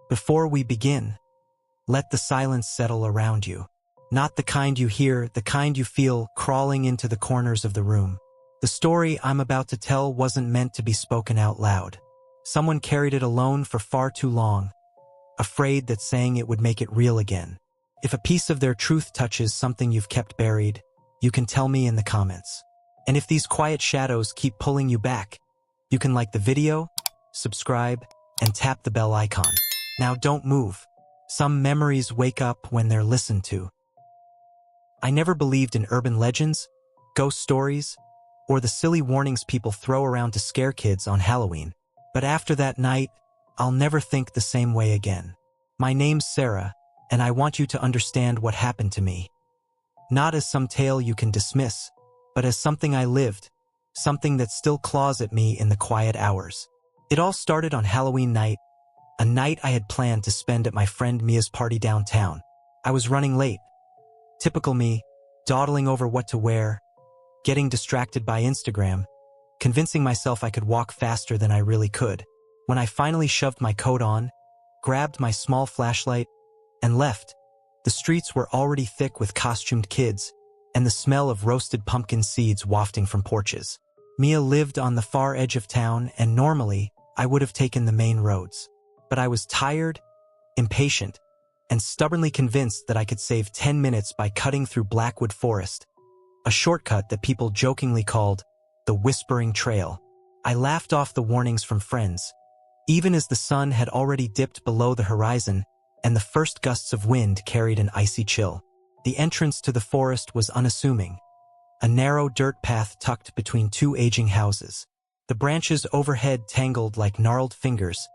Before we begin, let the silence settle around you. Not the kind you hear, the kind you feel crawling into the corners of the room. The story I'm about to tell wasn't meant to be spoken out loud. Someone carried it alone for far too long, afraid that saying it would make it real again. If a piece of their truth touches something you've kept buried, you can tell me in the comments. And if these quiet shadows keep pulling you back, you can like the video, subscribe, and tap the bell icon. Now don't move. Some memories wake up when they're listened to. I never believed in urban legends, ghost stories, or the silly warnings people throw around to scare kids on Halloween. But after that night, I'll never think the same way again. My name's Sarah, and I want you to understand what happened to me. Not as some tale you can dismiss, but as something I lived, something that still claws at me in the quiet hours. It all started on Halloween night, a night I had planned to spend at my friend Mia's party downtown. I was running late. Typical me, dawdling over what to wear, getting distracted by Instagram, convincing myself I could walk faster than I really could. When I finally shoved my coat on, grabbed my small flashlight, and left, the streets were already thick with costumed kids, and the smell of roasted pumpkin seeds wafting from porches. Mia lived on the far edge of town, and normally, I would have taken the main roads. But I was tired, impatient, and stubbornly convinced that I could save 10 minutes by cutting through Blackwood Forest, a shortcut that people jokingly called the Whispering Trail. I laughed off the warnings from friends, even as the sun had already dipped below the horizon and the first gusts of wind carried an icy chill. The entrance to the forest was unassuming, a narrow dirt path tucked between two aging houses. The branches overhead tangled like gnarled fingers,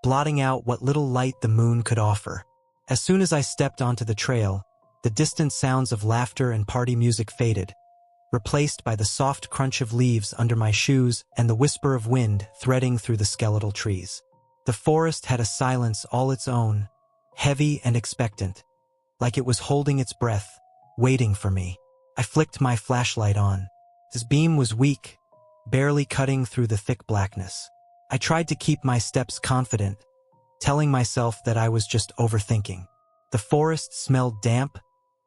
blotting out what little light the moon could offer. As soon as I stepped onto the trail, the distant sounds of laughter and party music faded, replaced by the soft crunch of leaves under my shoes and the whisper of wind threading through the skeletal trees. The forest had a silence all its own, heavy and expectant, like it was holding its breath, waiting for me. I flicked my flashlight on. Its beam was weak, barely cutting through the thick blackness. I tried to keep my steps confident, telling myself that I was just overthinking. The forest smelled damp,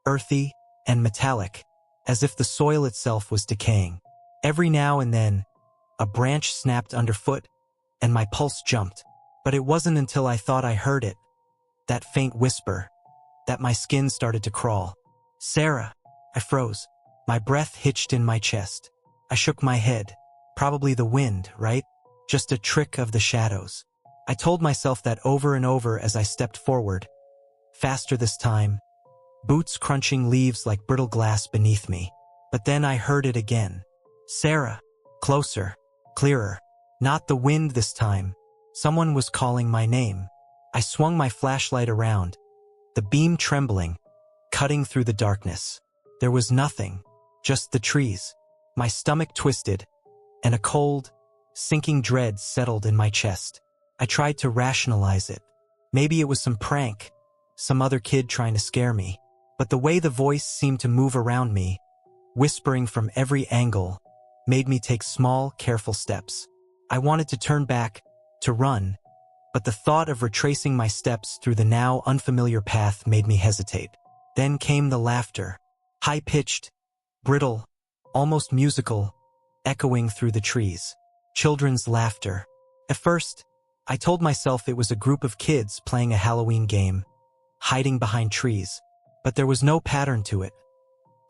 earthy, and metallic, as if the soil itself was decaying. Every now and then, a branch snapped underfoot, and my pulse jumped. But it wasn't until I thought I heard it, that faint whisper, that my skin started to crawl. "Sarah!" I froze. My breath hitched in my chest. I shook my head. Probably the wind, right? Just a trick of the shadows. I told myself that over and over as I stepped forward. Faster this time, boots crunching leaves like brittle glass beneath me. But then I heard it again. "Sarah!" Closer, clearer. Not the wind this time. Someone was calling my name. I swung my flashlight around, the beam trembling, cutting through the darkness. There was nothing, just the trees. My stomach twisted, and a cold, sinking dread settled in my chest. I tried to rationalize it. Maybe it was some prank, some other kid trying to scare me. But the way the voice seemed to move around me, whispering from every angle, made me take small, careful steps. I wanted to turn back, to run, but the thought of retracing my steps through the now unfamiliar path made me hesitate. Then came the laughter, high-pitched, brittle, almost musical, echoing through the trees. Children's laughter. At first, I told myself it was a group of kids playing a Halloween game, hiding behind trees, but there was no pattern to it.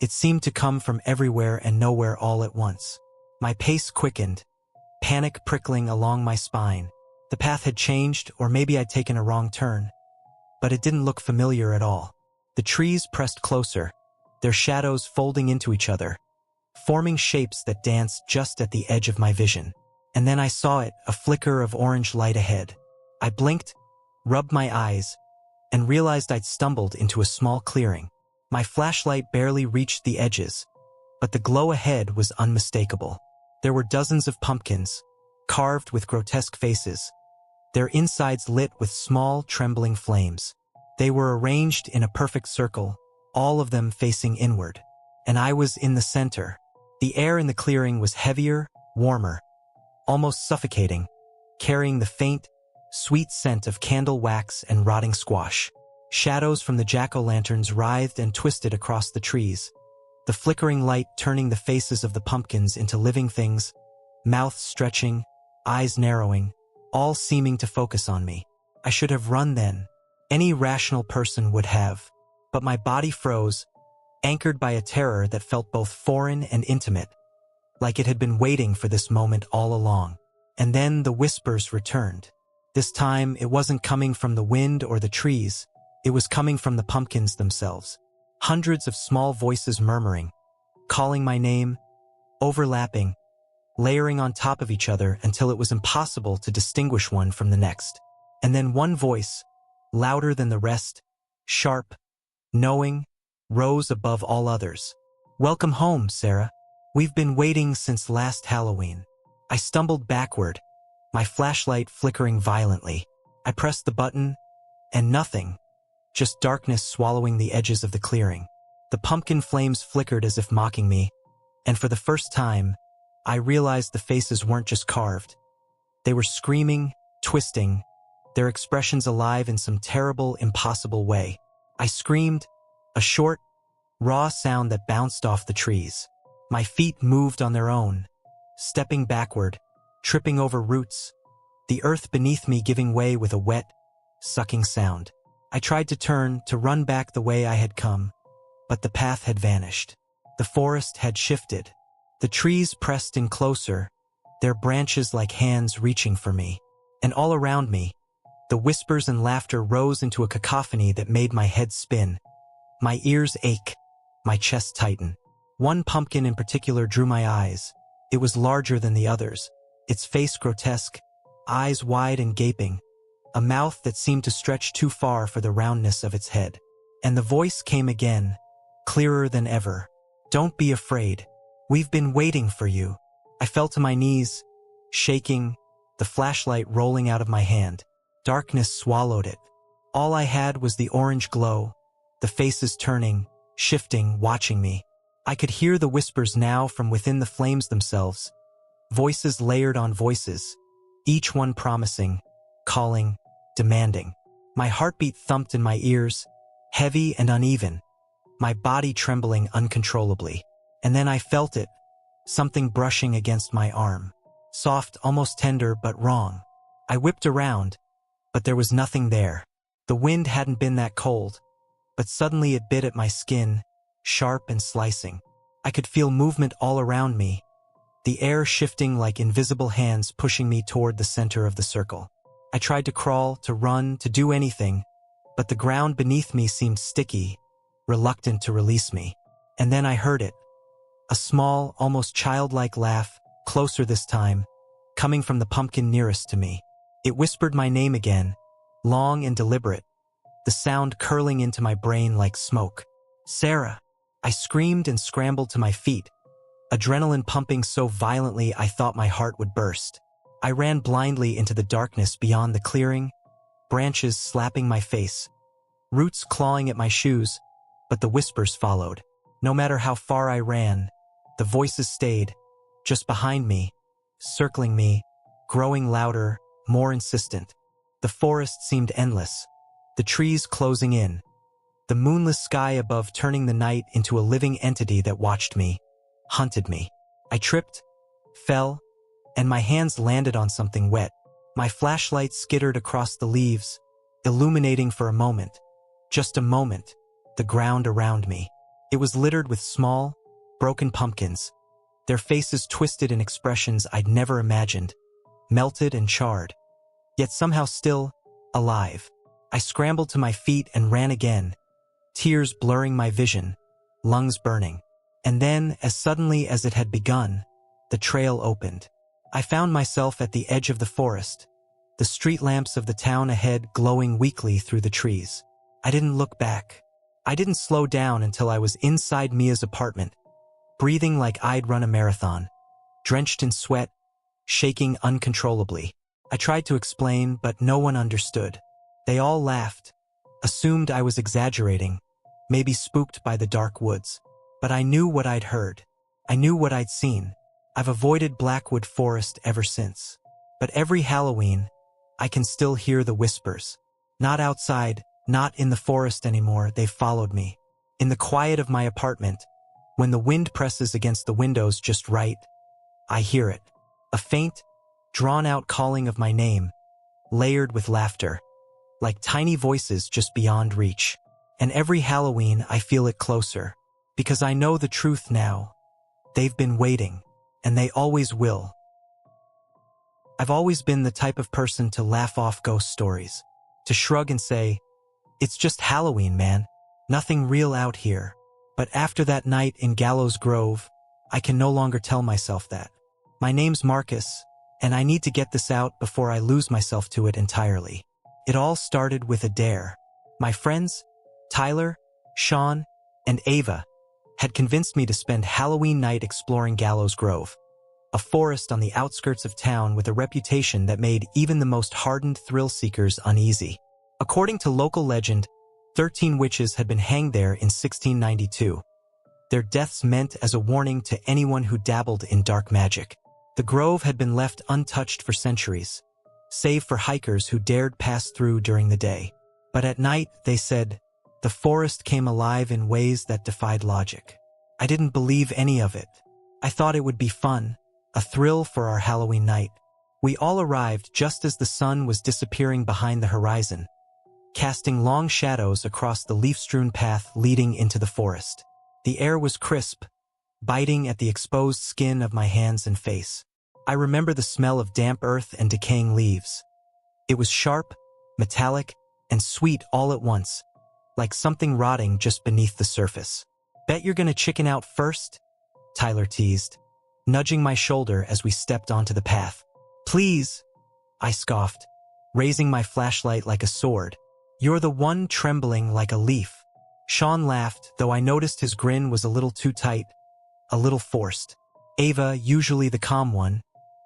It seemed to come from everywhere and nowhere all at once. My pace quickened, panic prickling along my spine. The path had changed, or maybe I'd taken a wrong turn, but it didn't look familiar at all. The trees pressed closer, their shadows folding into each other, forming shapes that danced just at the edge of my vision. And then I saw it, a flicker of orange light ahead. I blinked, rubbed my eyes, and realized I'd stumbled into a small clearing. My flashlight barely reached the edges, but the glow ahead was unmistakable. There were dozens of pumpkins, carved with grotesque faces, their insides lit with small, trembling flames. They were arranged in a perfect circle, all of them facing inward. And I was in the center. The air in the clearing was heavier, warmer, almost suffocating, carrying the faint, sweet scent of candle wax and rotting squash. Shadows from the jack-o'-lanterns writhed and twisted across the trees, the flickering light turning the faces of the pumpkins into living things, mouths stretching, eyes narrowing, all seeming to focus on me. I should have run then. Any rational person would have. But my body froze, anchored by a terror that felt both foreign and intimate, like it had been waiting for this moment all along. And then the whispers returned. This time, it wasn't coming from the wind or the trees. It was coming from the pumpkins themselves. Hundreds of small voices murmuring, calling my name, overlapping, layering on top of each other until it was impossible to distinguish one from the next. And then one voice, louder than the rest, sharp, knowing, rose above all others. "Welcome home, Sarah. We've been waiting since last Halloween." I stumbled backward, my flashlight flickering violently. I pressed the button, and nothing, just darkness swallowing the edges of the clearing. The pumpkin flames flickered as if mocking me, and for the first time, I realized the faces weren't just carved. They were screaming, twisting, their expressions alive in some terrible, impossible way. I screamed, a short, raw sound that bounced off the trees. My feet moved on their own, stepping backward, tripping over roots, the earth beneath me giving way with a wet, sucking sound. I tried to turn, to run back the way I had come, but the path had vanished. The forest had shifted. The trees pressed in closer, their branches like hands reaching for me. And all around me, the whispers and laughter rose into a cacophony that made my head spin. My ears ache, my chest tighten. One pumpkin in particular drew my eyes. It was larger than the others, its face grotesque, eyes wide and gaping, a mouth that seemed to stretch too far for the roundness of its head. And the voice came again, clearer than ever. "Don't be afraid. We've been waiting for you." I fell to my knees, shaking, the flashlight rolling out of my hand. Darkness swallowed it. All I had was the orange glow, the faces turning, shifting, watching me. I could hear the whispers now from within the flames themselves, voices layered on voices, each one promising, calling, demanding. My heartbeat thumped in my ears, heavy and uneven, my body trembling uncontrollably. And then I felt it, something brushing against my arm. Soft, almost tender, but wrong. I whipped around, but there was nothing there. The wind hadn't been that cold, but suddenly it bit at my skin, sharp and slicing. I could feel movement all around me, the air shifting like invisible hands pushing me toward the center of the circle. I tried to crawl, to run, to do anything, but the ground beneath me seemed sticky, reluctant to release me. And then I heard it. A small, almost childlike laugh, closer this time, coming from the pumpkin nearest to me. It whispered my name again, long and deliberate, the sound curling into my brain like smoke. "Sarah!" I screamed and scrambled to my feet, adrenaline pumping so violently I thought my heart would burst. I ran blindly into the darkness beyond the clearing, branches slapping my face, roots clawing at my shoes, but the whispers followed. No matter how far I ran, the voices stayed, just behind me, circling me, growing louder, more insistent. The forest seemed endless, the trees closing in, the moonless sky above turning the night into a living entity that watched me, hunted me. I tripped, fell, and my hands landed on something wet. My flashlight skittered across the leaves, illuminating for a moment, just a moment, the ground around me. It was littered with small, broken pumpkins, their faces twisted in expressions I'd never imagined, melted and charred, yet somehow still alive. I scrambled to my feet and ran again, tears blurring my vision, lungs burning. And then, as suddenly as it had begun, the trail opened. I found myself at the edge of the forest, the street lamps of the town ahead glowing weakly through the trees. I didn't look back. I didn't slow down until I was inside Mia's apartment, breathing like I'd run a marathon, drenched in sweat, shaking uncontrollably. I tried to explain, but no one understood. They all laughed, assumed I was exaggerating, maybe spooked by the dark woods. But I knew what I'd heard. I knew what I'd seen. I've avoided Blackwood Forest ever since. But every Halloween, I can still hear the whispers. Not outside, not in the forest anymore, they've followed me. In the quiet of my apartment, when the wind presses against the windows just right, I hear it. A faint, drawn-out calling of my name, layered with laughter, like tiny voices just beyond reach. And every Halloween I feel it closer, because I know the truth now. They've been waiting, and they always will. I've always been the type of person to laugh off ghost stories, to shrug and say, "It's just Halloween, man. Nothing real out here." But after that night in Gallows Grove, I can no longer tell myself that. My name's Marcus, and I need to get this out before I lose myself to it entirely. It all started with a dare. My friends, Tyler, Sean, and Ava, had convinced me to spend Halloween night exploring Gallows Grove, a forest on the outskirts of town with a reputation that made even the most hardened thrill-seekers uneasy. According to local legend, 13 witches had been hanged there in 1692. Their deaths meant as a warning to anyone who dabbled in dark magic. The grove had been left untouched for centuries, save for hikers who dared pass through during the day. But at night, they said, the forest came alive in ways that defied logic. I didn't believe any of it. I thought it would be fun, a thrill for our Halloween night. We all arrived just as the sun was disappearing behind the horizon, casting long shadows across the leaf-strewn path leading into the forest. The air was crisp, biting at the exposed skin of my hands and face. I remember the smell of damp earth and decaying leaves. It was sharp, metallic, and sweet all at once, like something rotting just beneath the surface. "Bet you're gonna chicken out first?" Tyler teased, nudging my shoulder as we stepped onto the path. "Please," I scoffed, raising my flashlight like a sword. "You're the one trembling like a leaf." Sean laughed, though I noticed his grin was a little too tight, a little forced. Ava, usually the calm one,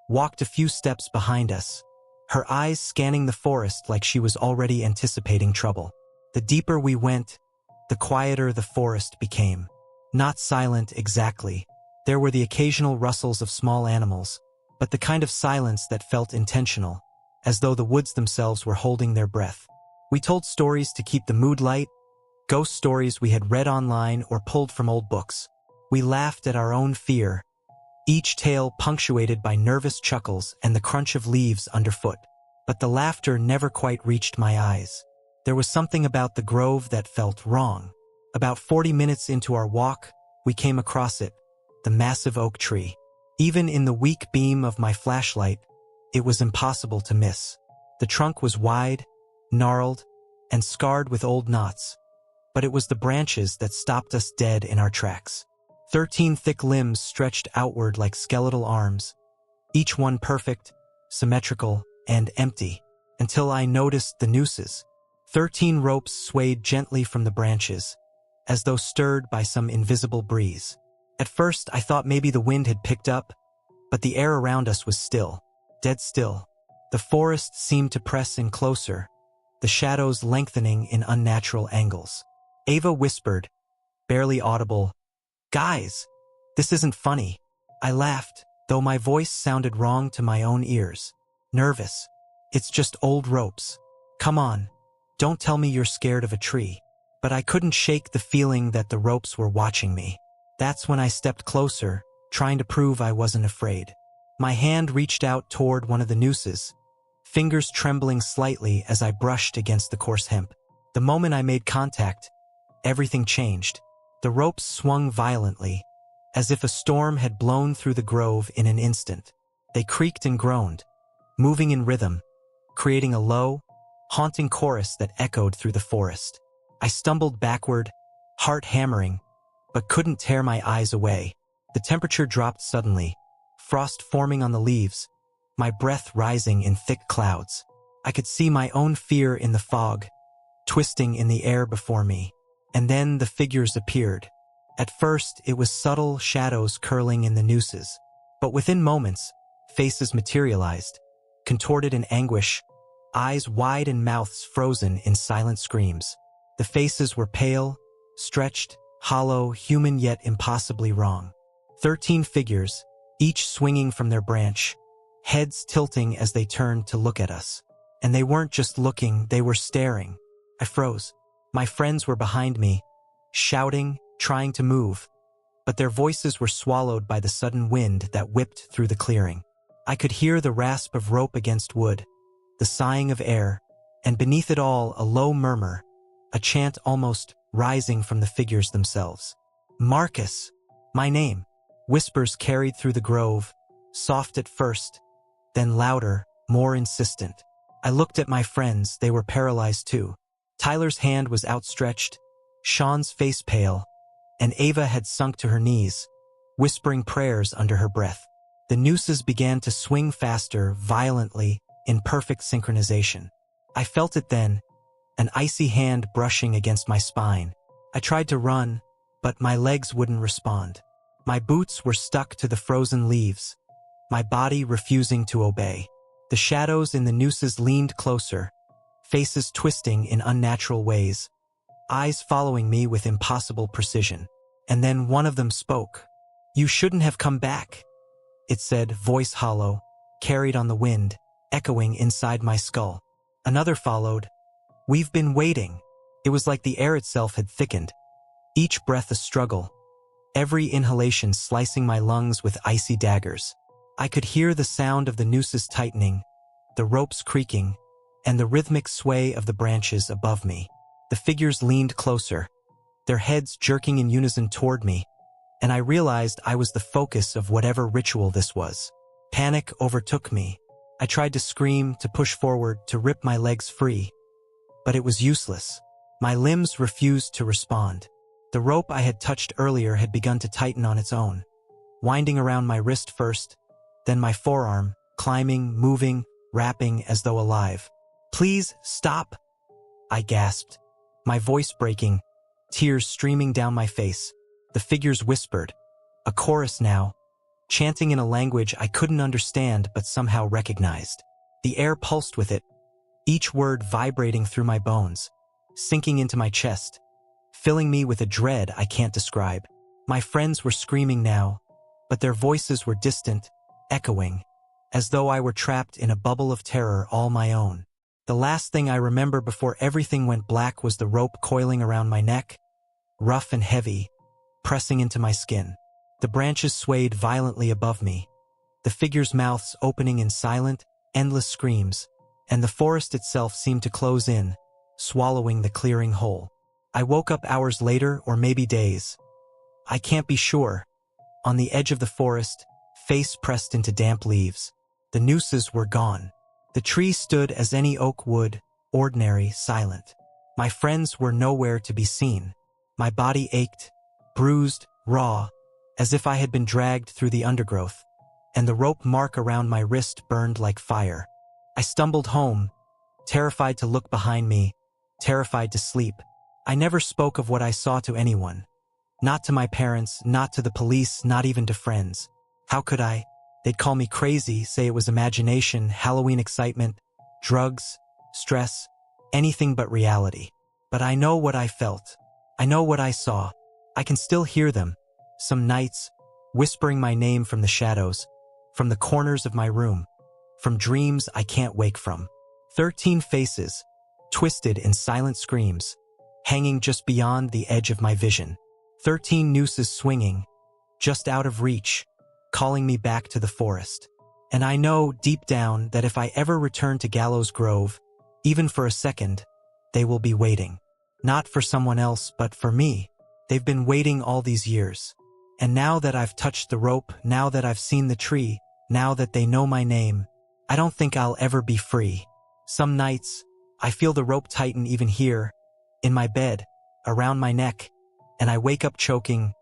walked a few steps behind us, her eyes scanning the forest like she was already anticipating trouble. The deeper we went, the quieter the forest became. Not silent exactly. There were the occasional rustles of small animals, but the kind of silence that felt intentional, as though the woods themselves were holding their breath. We told stories to keep the mood light, ghost stories we had read online or pulled from old books. We laughed at our own fear, each tale punctuated by nervous chuckles and the crunch of leaves underfoot. But the laughter never quite reached my eyes. There was something about the grove that felt wrong. About 40 minutes into our walk, we came across it, the massive oak tree. Even in the weak beam of my flashlight, it was impossible to miss. The trunk was wide, gnarled, and scarred with old knots, but it was the branches that stopped us dead in our tracks. 13 thick limbs stretched outward like skeletal arms, each one perfect, symmetrical, and empty, until I noticed the nooses. 13 ropes swayed gently from the branches, as though stirred by some invisible breeze. At first, I thought maybe the wind had picked up, but the air around us was still, dead still. The forest seemed to press in closer, the shadows lengthening in unnatural angles. Ava whispered, barely audible, "Guys, this isn't funny." I laughed, though my voice sounded wrong to my own ears. Nervous. "It's just old ropes. Come on, don't tell me you're scared of a tree." But I couldn't shake the feeling that the ropes were watching me. That's when I stepped closer, trying to prove I wasn't afraid. My hand reached out toward one of the nooses, fingers trembling slightly as I brushed against the coarse hemp. The moment I made contact, everything changed. The ropes swung violently, as if a storm had blown through the grove in an instant. They creaked and groaned, moving in rhythm, creating a low, haunting chorus that echoed through the forest. I stumbled backward, heart hammering, but couldn't tear my eyes away. The temperature dropped suddenly, frost forming on the leaves, my breath rising in thick clouds. I could see my own fear in the fog, twisting in the air before me. And then the figures appeared. At first, it was subtle shadows curling in the nooses, but within moments, faces materialized, contorted in anguish, eyes wide and mouths frozen in silent screams. The faces were pale, stretched, hollow, human yet impossibly wrong. 13 figures, each swinging from their branch, heads tilting as they turned to look at us. And they weren't just looking, they were staring. I froze. My friends were behind me, shouting, trying to move, but their voices were swallowed by the sudden wind that whipped through the clearing. I could hear the rasp of rope against wood, the sighing of air, and beneath it all a low murmur, a chant almost rising from the figures themselves. Marcus, my name. Whispers carried through the grove, soft at first, then louder, more insistent. I looked at my friends, they were paralyzed too. Tyler's hand was outstretched, Sean's face pale, and Ava had sunk to her knees, whispering prayers under her breath. The nooses began to swing faster, violently, in perfect synchronization. I felt it then, an icy hand brushing against my spine. I tried to run, but my legs wouldn't respond. My boots were stuck to the frozen leaves, my body refusing to obey. The shadows in the nooses leaned closer, faces twisting in unnatural ways, eyes following me with impossible precision. And then one of them spoke. "You shouldn't have come back," it said, voice hollow, carried on the wind, echoing inside my skull. Another followed. "We've been waiting." It was like the air itself had thickened, each breath a struggle, every inhalation slicing my lungs with icy daggers. I could hear the sound of the nooses tightening, the ropes creaking, and the rhythmic sway of the branches above me. The figures leaned closer, their heads jerking in unison toward me, and I realized I was the focus of whatever ritual this was. Panic overtook me. I tried to scream, to push forward, to rip my legs free, but it was useless. My limbs refused to respond. The rope I had touched earlier had begun to tighten on its own, winding around my wrist first, then my forearm, climbing, moving, wrapping as though alive. "Please, stop," I gasped, my voice breaking, tears streaming down my face. The figures whispered, a chorus now, chanting in a language I couldn't understand but somehow recognized. The air pulsed with it, each word vibrating through my bones, sinking into my chest, filling me with a dread I can't describe. My friends were screaming now, but their voices were distant, echoing, as though I were trapped in a bubble of terror all my own. The last thing I remember before everything went black was the rope coiling around my neck, rough and heavy, pressing into my skin. The branches swayed violently above me, the figures' mouths opening in silent, endless screams, and the forest itself seemed to close in, swallowing the clearing whole. I woke up hours later, or maybe days. I can't be sure. On the edge of the forest, face pressed into damp leaves. The nooses were gone. The tree stood as any oak would, ordinary, silent. My friends were nowhere to be seen. My body ached, bruised, raw, as if I had been dragged through the undergrowth, and the rope mark around my wrist burned like fire. I stumbled home, terrified to look behind me, terrified to sleep. I never spoke of what I saw to anyone. Not to my parents, not to the police, not even to friends. How could I? They'd call me crazy, say it was imagination, Halloween excitement, drugs, stress, anything but reality. But I know what I felt. I know what I saw. I can still hear them, some nights, whispering my name from the shadows, from the corners of my room, from dreams I can't wake from. 13 faces, twisted in silent screams, hanging just beyond the edge of my vision. 13 nooses swinging, just out of reach, calling me back to the forest. And I know, deep down, that if I ever return to Gallows Grove, even for a second, they will be waiting. Not for someone else, but for me. They've been waiting all these years. And now that I've touched the rope, now that I've seen the tree, now that they know my name, I don't think I'll ever be free. Some nights, I feel the rope tighten even here, in my bed, around my neck, and I wake up choking,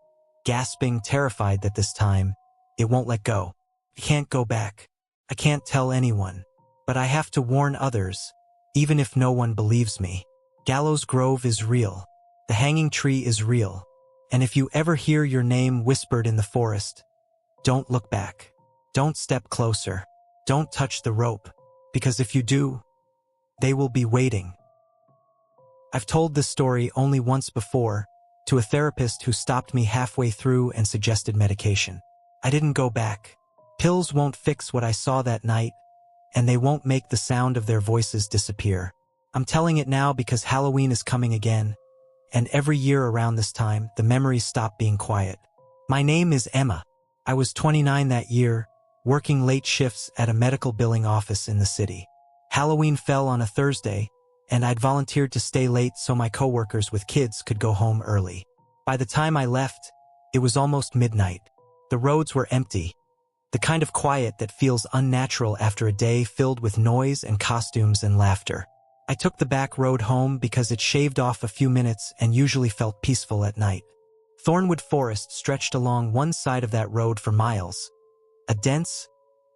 gasping, terrified that this time, it won't let go. I can't go back. I can't tell anyone. But I have to warn others, even if no one believes me. Gallows Grove is real. The hanging tree is real. And if you ever hear your name whispered in the forest, don't look back. Don't step closer. Don't touch the rope. Because if you do, they will be waiting. I've told this story only once before, to a therapist who stopped me halfway through and suggested medication. I didn't go back. Pills won't fix what I saw that night, and they won't make the sound of their voices disappear. I'm telling it now because Halloween is coming again, and every year around this time, the memories stop being quiet. My name is Emma. I was 29 that year, working late shifts at a medical billing office in the city. Halloween fell on a Thursday, and I'd volunteered to stay late so my coworkers with kids could go home early. By the time I left, it was almost midnight. The roads were empty, the kind of quiet that feels unnatural after a day filled with noise and costumes and laughter. I took the back road home because it shaved off a few minutes and usually felt peaceful at night. Thornwood Forest stretched along one side of that road for miles, a dense,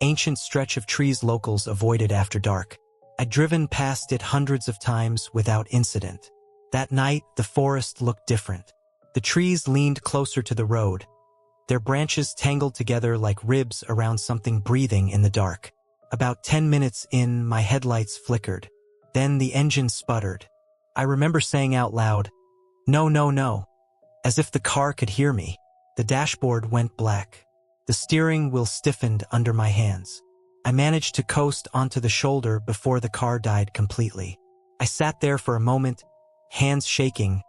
ancient stretch of trees locals avoided after dark. I'd driven past it hundreds of times without incident. That night, the forest looked different. The trees leaned closer to the road, their branches tangled together like ribs around something breathing in the dark. About 10 minutes in, my headlights flickered. Then the engine sputtered. I remember saying out loud, "No, no, no," as if the car could hear me. The dashboard went black. The steering wheel stiffened under my hands. I managed to coast onto the shoulder before the car died completely. I sat there for a moment, hands shaking,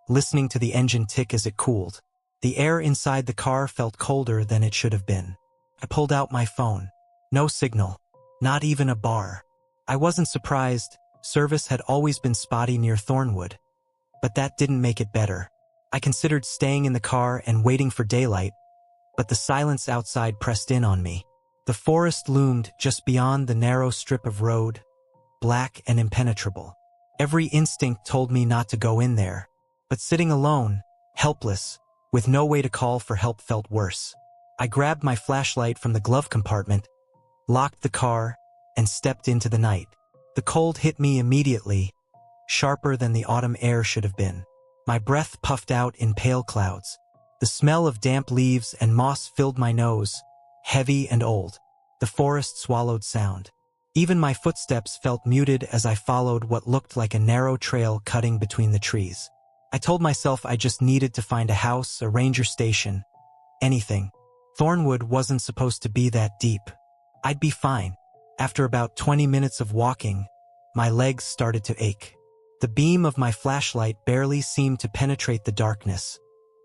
listening to the engine tick as it cooled. The air inside the car felt colder than it should have been. I pulled out my phone. No signal. Not even a bar. I wasn't surprised. Service had always been spotty near Thornwood. But that didn't make it better. I considered staying in the car and waiting for daylight, but the silence outside pressed in on me. The forest loomed just beyond the narrow strip of road, black and impenetrable. Every instinct told me not to go in there, but sitting alone, helpless, with no way to call for help felt worse. I grabbed my flashlight from the glove compartment, locked the car, and stepped into the night. The cold hit me immediately, sharper than the autumn air should have been. My breath puffed out in pale clouds. The smell of damp leaves and moss filled my nose, heavy and old. The forest swallowed sound. Even my footsteps felt muted as I followed what looked like a narrow trail cutting between the trees. I told myself I just needed to find a house, a ranger station, anything. Thornwood wasn't supposed to be that deep. I'd be fine. After about 20 minutes of walking, my legs started to ache. The beam of my flashlight barely seemed to penetrate the darkness,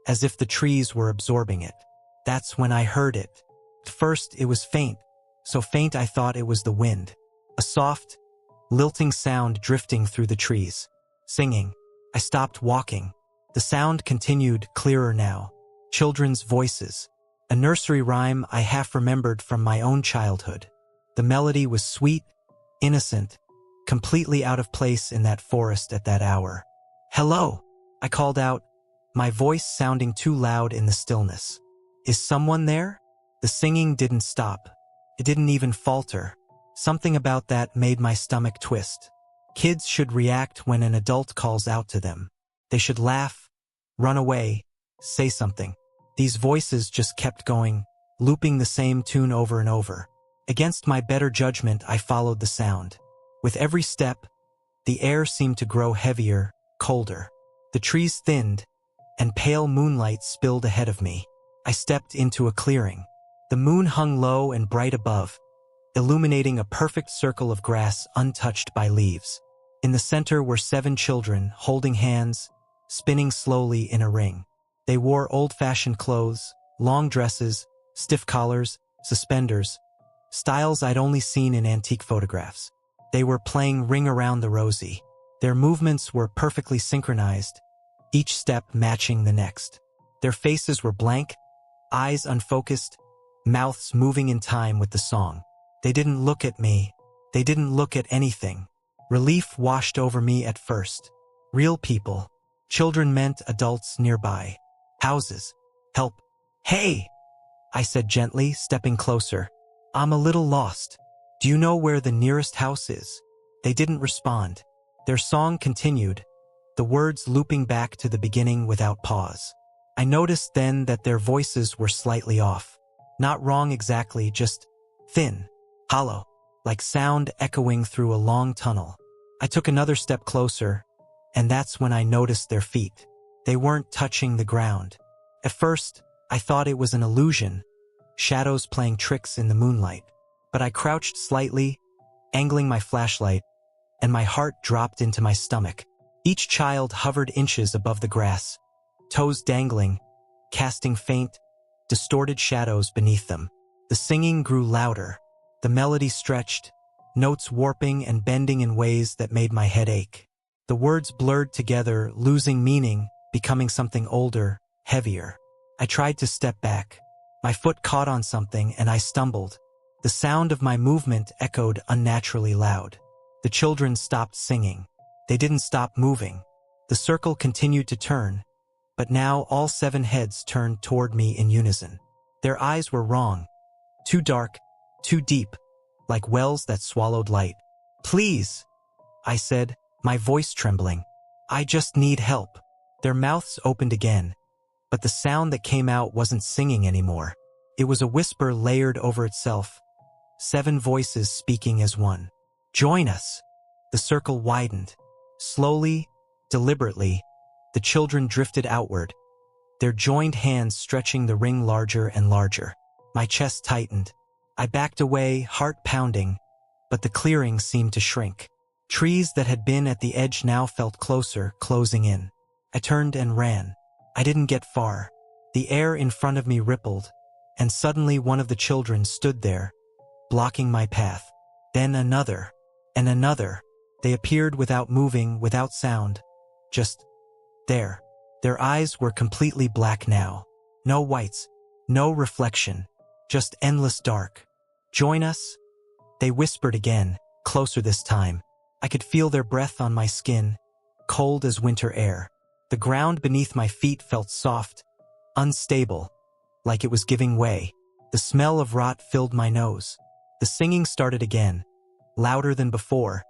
as if the trees were absorbing it. That's when I heard it. At first, it was faint, so faint I thought it was the wind. A soft, lilting sound drifting through the trees. Singing. I stopped walking. The sound continued, clearer now. Children's voices. A nursery rhyme I half remembered from my own childhood. The melody was sweet, innocent, completely out of place in that forest at that hour. "Hello," I called out, my voice sounding too loud in the stillness. "Is someone there?" The singing didn't stop. It didn't even falter. Something about that made my stomach twist. Kids should react when an adult calls out to them. They should laugh, run away, say something. These voices just kept going, looping the same tune over and over. Against my better judgment, I followed the sound. With every step, the air seemed to grow heavier, colder. The trees thinned, and pale moonlight spilled ahead of me. I stepped into a clearing. The moon hung low and bright above, illuminating a perfect circle of grass untouched by leaves. In the center were 7 children, holding hands, spinning slowly in a ring. They wore old-fashioned clothes, long dresses, stiff collars, suspenders, styles I'd only seen in antique photographs. They were playing Ring Around the Rosie. Their movements were perfectly synchronized, each step matching the next. Their faces were blank, eyes unfocused, mouths moving in time with the song. They didn't look at me. They didn't look at anything. Relief washed over me at first. Real people. Children meant adults nearby. Houses. Help. "Hey!" I said gently, stepping closer. "I'm a little lost. Do you know where the nearest house is?" They didn't respond. Their song continued, the words looping back to the beginning without pause. I noticed then that their voices were slightly off. Not wrong exactly, just thin, hollow, like sound echoing through a long tunnel. I took another step closer, and that's when I noticed their feet. They weren't touching the ground. At first, I thought it was an illusion, shadows playing tricks in the moonlight. But I crouched slightly, angling my flashlight, and my heart dropped into my stomach. Each child hovered inches above the grass, toes dangling, casting faint, distorted shadows beneath them. The singing grew louder. The melody stretched, notes warping and bending in ways that made my head ache. The words blurred together, losing meaning, becoming something older, heavier. I tried to step back. My foot caught on something and I stumbled. The sound of my movement echoed unnaturally loud. The children stopped singing. They didn't stop moving. The circle continued to turn, but now all 7 heads turned toward me in unison. Their eyes were wrong. Too dark, too deep, like wells that swallowed light. "Please," I said, my voice trembling. "I just need help." Their mouths opened again, but the sound that came out wasn't singing anymore. It was a whisper layered over itself, 7 voices speaking as one. "Join us." The circle widened. Slowly, deliberately, the children drifted outward, their joined hands stretching the ring larger and larger. My chest tightened. I backed away, heart pounding, but the clearing seemed to shrink. Trees that had been at the edge now felt closer, closing in. I turned and ran. I didn't get far. The air in front of me rippled, and suddenly one of the children stood there, blocking my path. Then another, and another. They appeared without moving, without sound, just there. Their eyes were completely black now. No whites, no reflection, just endless dark. "Join us?" They whispered again, closer this time. I could feel their breath on my skin, cold as winter air. The ground beneath my feet felt soft, unstable, like it was giving way. The smell of rot filled my nose. The singing started again, louder than before,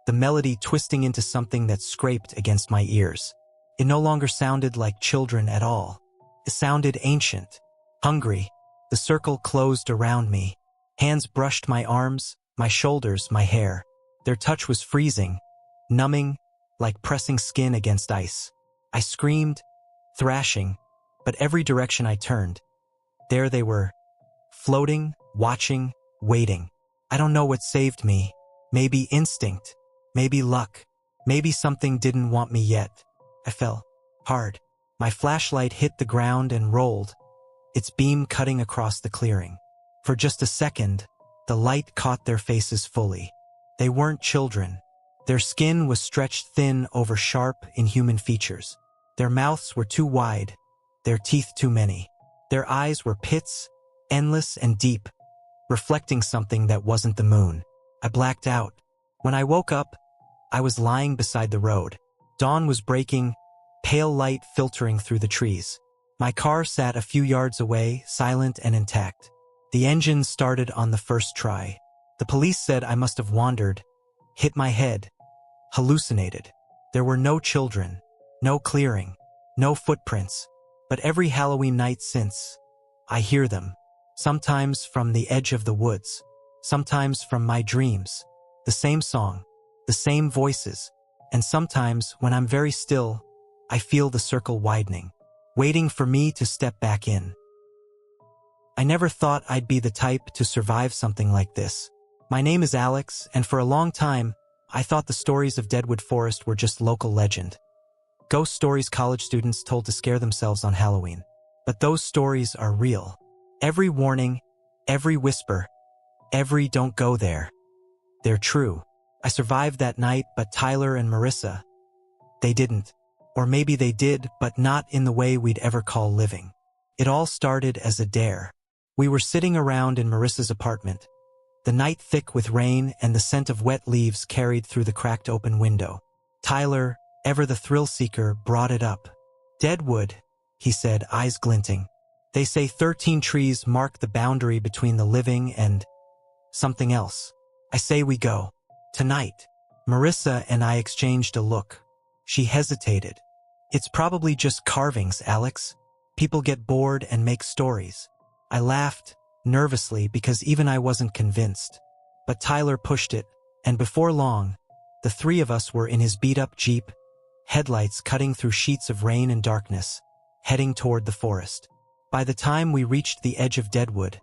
the melody twisting into something that scraped against my ears. It no longer sounded like children at all. It sounded ancient, hungry. The circle closed around me. Hands brushed my arms, my shoulders, my hair. Their touch was freezing, numbing, like pressing skin against ice. I screamed, thrashing, but every direction I turned, there they were, floating, watching, waiting. I don't know what saved me. Maybe instinct, maybe luck, maybe something didn't want me yet. I fell hard. My flashlight hit the ground and rolled, its beam cutting across the clearing. For just a second, the light caught their faces fully. They weren't children. Their skin was stretched thin over sharp, inhuman features. Their mouths were too wide, their teeth too many. Their eyes were pits, endless and deep, reflecting something that wasn't the moon. I blacked out. When I woke up, I was lying beside the road. Dawn was breaking, pale light filtering through the trees. My car sat a few yards away, silent and intact. The engine started on the first try. The police said I must have wandered, hit my head, hallucinated. There were no children, no clearing, no footprints. But every Halloween night since, I hear them. Sometimes from the edge of the woods, sometimes from my dreams. The same song, the same voices, and sometimes when I'm very still, I feel the circle widening, waiting for me to step back in. I never thought I'd be the type to survive something like this. My name is Alex, and for a long time, I thought the stories of Deadwood Forest were just local legend. Ghost stories college students told to scare themselves on Halloween. But those stories are real. Every warning, every whisper, every "don't go there." They're true. I survived that night, but Tyler and Marissa, they didn't. Or maybe they did, but not in the way we'd ever call living. It all started as a dare. We were sitting around in Marissa's apartment, the night thick with rain and the scent of wet leaves carried through the cracked open window. Tyler, ever the thrill-seeker, brought it up. "Deadwood," he said, eyes glinting. "They say 13 trees mark the boundary between the living and something else. I say we go. Tonight." Marissa and I exchanged a look. She hesitated. "It's probably just carvings, Alex. People get bored and make stories." I laughed, nervously, because even I wasn't convinced. But Tyler pushed it, and before long, the 3 of us were in his beat-up Jeep, headlights cutting through sheets of rain and darkness, heading toward the forest. By the time we reached the edge of Deadwood,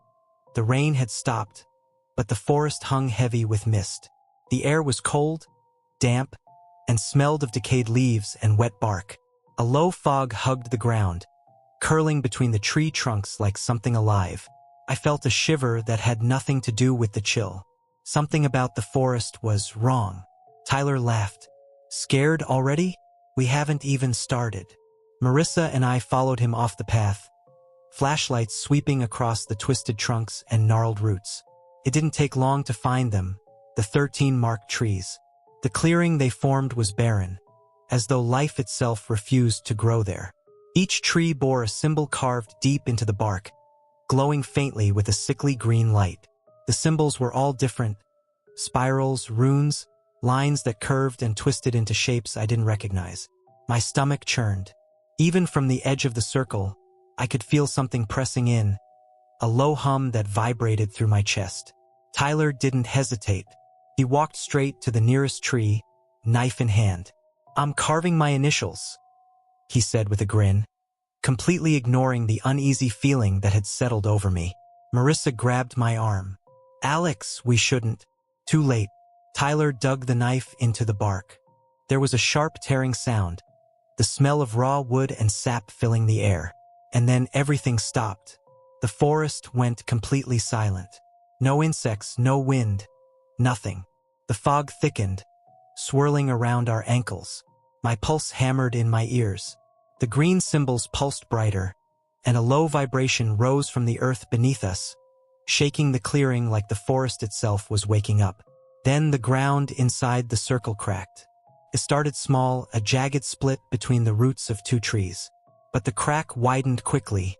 the rain had stopped, but the forest hung heavy with mist. The air was cold, damp, and smelled of decayed leaves and wet bark. A low fog hugged the ground, curling between the tree trunks like something alive. I felt a shiver that had nothing to do with the chill. Something about the forest was wrong. Tyler laughed. Scared already? We haven't even started. Marissa and I followed him off the path, flashlights sweeping across the twisted trunks and gnarled roots. It didn't take long to find them, the 13 marked trees. The clearing they formed was barren, as though life itself refused to grow there. Each tree bore a symbol carved deep into the bark, glowing faintly with a sickly green light. The symbols were all different: spirals, runes, lines that curved and twisted into shapes I didn't recognize. My stomach churned. Even from the edge of the circle, I could feel something pressing in, a low hum that vibrated through my chest. Tyler didn't hesitate. He walked straight to the nearest tree, knife in hand. "I'm carving my initials," he said with a grin, completely ignoring the uneasy feeling that had settled over me. Marissa grabbed my arm. "Alex, we shouldn't." Too late. Tyler dug the knife into the bark. There was a sharp tearing sound, the smell of raw wood and sap filling the air. And then everything stopped. The forest went completely silent. No insects, no wind, nothing. The fog thickened, swirling around our ankles. My pulse hammered in my ears. The green symbols pulsed brighter, and a low vibration rose from the earth beneath us, shaking the clearing like the forest itself was waking up. Then the ground inside the circle cracked. It started small, a jagged split between the roots of two trees. But the crack widened quickly,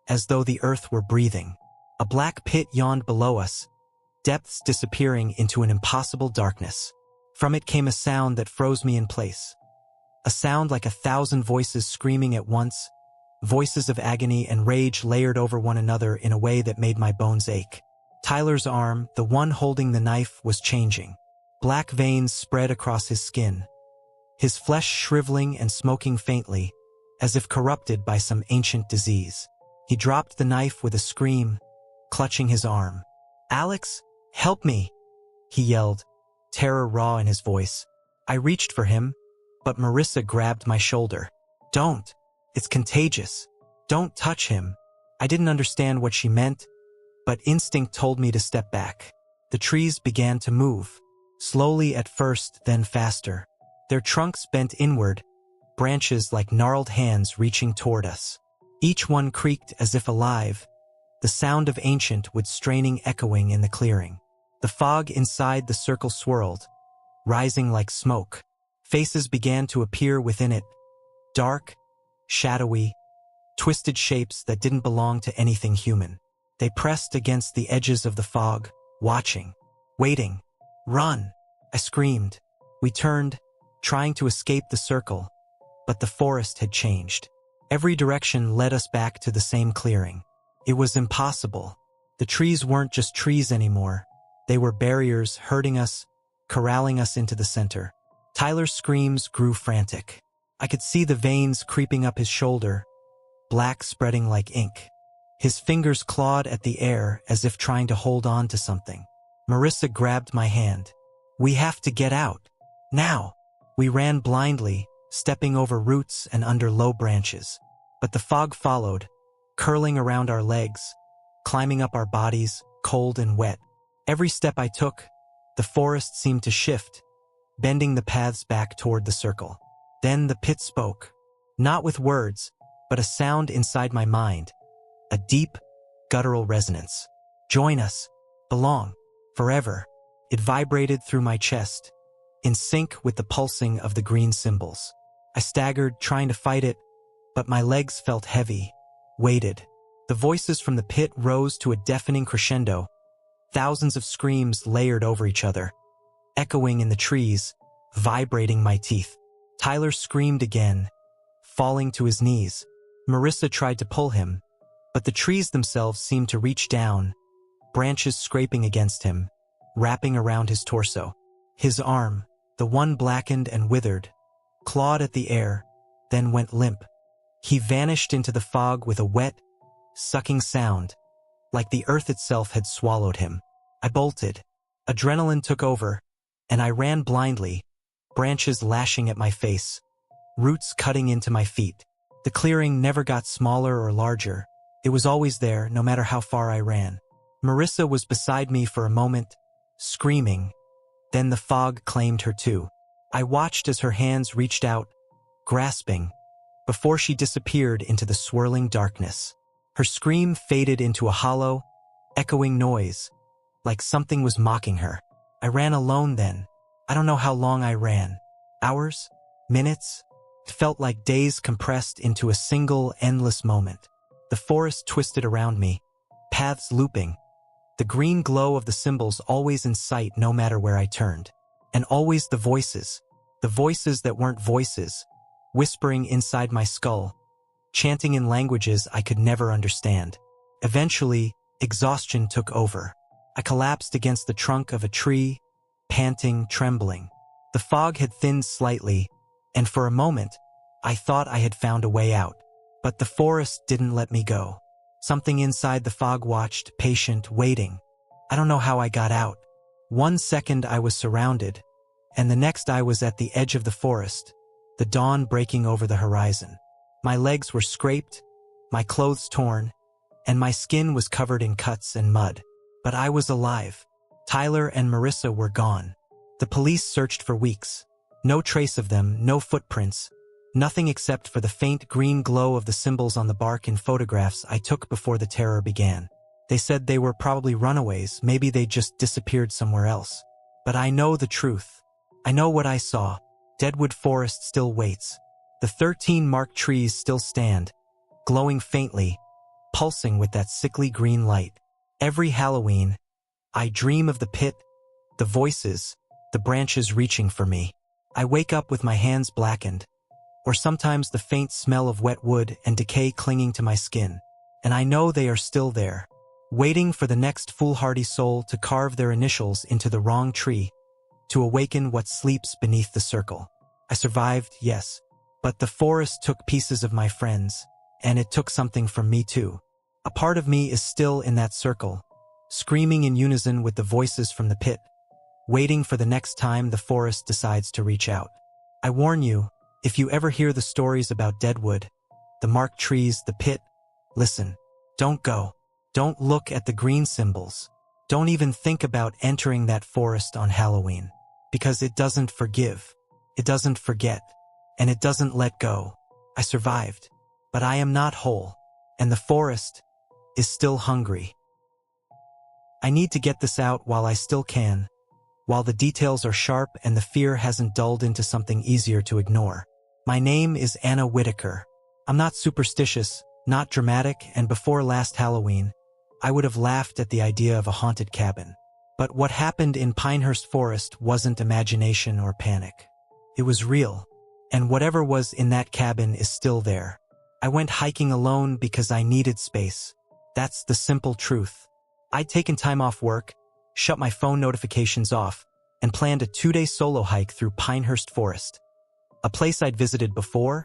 as though the earth were breathing. A black pit yawned below us, depths disappearing into an impossible darkness. From it came a sound that froze me in place. A sound like 1,000 voices screaming at once, voices of agony and rage layered over one another in a way that made my bones ache. Tyler's arm, the one holding the knife, was changing. Black veins spread across his skin, his flesh shriveling and smoking faintly, as if corrupted by some ancient disease. He dropped the knife with a scream, clutching his arm. "Alex, help me!" he yelled, terror raw in his voice. I reached for him, but Marissa grabbed my shoulder. "Don't! It's contagious. Don't touch him." I didn't understand what she meant, but instinct told me to step back. The trees began to move, slowly at first, then faster. Their trunks bent inward, branches like gnarled hands reaching toward us. Each one creaked as if alive, the sound of ancient wood straining echoing in the clearing. The fog inside the circle swirled, rising like smoke. Faces began to appear within it, dark, shadowy, twisted shapes that didn't belong to anything human. They pressed against the edges of the fog, watching, waiting. "Run!" I screamed. We turned, trying to escape the circle, but the forest had changed. Every direction led us back to the same clearing. It was impossible. The trees weren't just trees anymore. They were barriers herding us, corralling us into the center. Tyler's screams grew frantic. I could see the veins creeping up his shoulder, black spreading like ink. His fingers clawed at the air as if trying to hold on to something. Marissa grabbed my hand. "We have to get out. Now!" We ran blindly, stepping over roots and under low branches. But the fog followed, curling around our legs, climbing up our bodies, cold and wet. Every step I took, the forest seemed to shift, bending the paths back toward the circle. Then the pit spoke, not with words, but a sound inside my mind, a deep, guttural resonance. "Join us. Belong. Forever." It vibrated through my chest, in sync with the pulsing of the green symbols. I staggered, trying to fight it, but my legs felt heavy, weighted. The voices from the pit rose to a deafening crescendo, thousands of screams layered over each other, echoing in the trees, vibrating my teeth. Tyler screamed again, falling to his knees. Marissa tried to pull him, but the trees themselves seemed to reach down, branches scraping against him, wrapping around his torso. His arm, the one blackened and withered, clawed at the air, then went limp. He vanished into the fog with a wet, sucking sound, like the earth itself had swallowed him. I bolted. Adrenaline took over, and I ran blindly, branches lashing at my face, roots cutting into my feet. The clearing never got smaller or larger. It was always there, no matter how far I ran. Marissa was beside me for a moment, screaming. Then the fog claimed her too. I watched as her hands reached out, grasping, before she disappeared into the swirling darkness. Her scream faded into a hollow, echoing noise, like something was mocking her. I ran alone then. I don't know how long I ran. Hours? Minutes? It felt like days compressed into a single, endless moment. The forest twisted around me, paths looping, the green glow of the symbols always in sight no matter where I turned. And always the voices that weren't voices, whispering inside my skull, chanting in languages I could never understand. Eventually, exhaustion took over. I collapsed against the trunk of a tree, panting, trembling. The fog had thinned slightly, and for a moment, I thought I had found a way out. But the forest didn't let me go. Something inside the fog watched, patient, waiting. I don't know how I got out. 1 second I was surrounded, and the next I was at the edge of the forest, the dawn breaking over the horizon. My legs were scraped, my clothes torn, and my skin was covered in cuts and mud. But I was alive. Tyler and Marissa were gone. The police searched for weeks. No trace of them, no footprints, nothing except for the faint green glow of the symbols on the bark in photographs I took before the terror began. They said they were probably runaways, maybe they just disappeared somewhere else. But I know the truth. I know what I saw. Deadwood Forest still waits. The 13 marked trees still stand, glowing faintly, pulsing with that sickly green light. Every Halloween, I dream of the pit, the voices, the branches reaching for me. I wake up with my hands blackened, or sometimes the faint smell of wet wood and decay clinging to my skin. And I know they are still there, waiting for the next foolhardy soul to carve their initials into the wrong tree, to awaken what sleeps beneath the circle. I survived, yes, but the forest took pieces of my friends, and it took something from me too. A part of me is still in that circle, screaming in unison with the voices from the pit, waiting for the next time the forest decides to reach out. I warn you, if you ever hear the stories about Deadwood, the marked trees, the pit, listen. Don't go. Don't look at the green symbols. Don't even think about entering that forest on Halloween. Because it doesn't forgive. It doesn't forget. And it doesn't let go. I survived. But I am not whole. And the forest is still hungry. I need to get this out while I still can, while the details are sharp and the fear hasn't dulled into something easier to ignore. My name is Anna Whitaker. I'm not superstitious, not dramatic, and before last Halloween, I would have laughed at the idea of a haunted cabin. But what happened in Pinehurst Forest wasn't imagination or panic. It was real, and whatever was in that cabin is still there. I went hiking alone because I needed space. That's the simple truth. I'd taken time off work, shut my phone notifications off, and planned a 2-day solo hike through Pinehurst Forest. A place I'd visited before,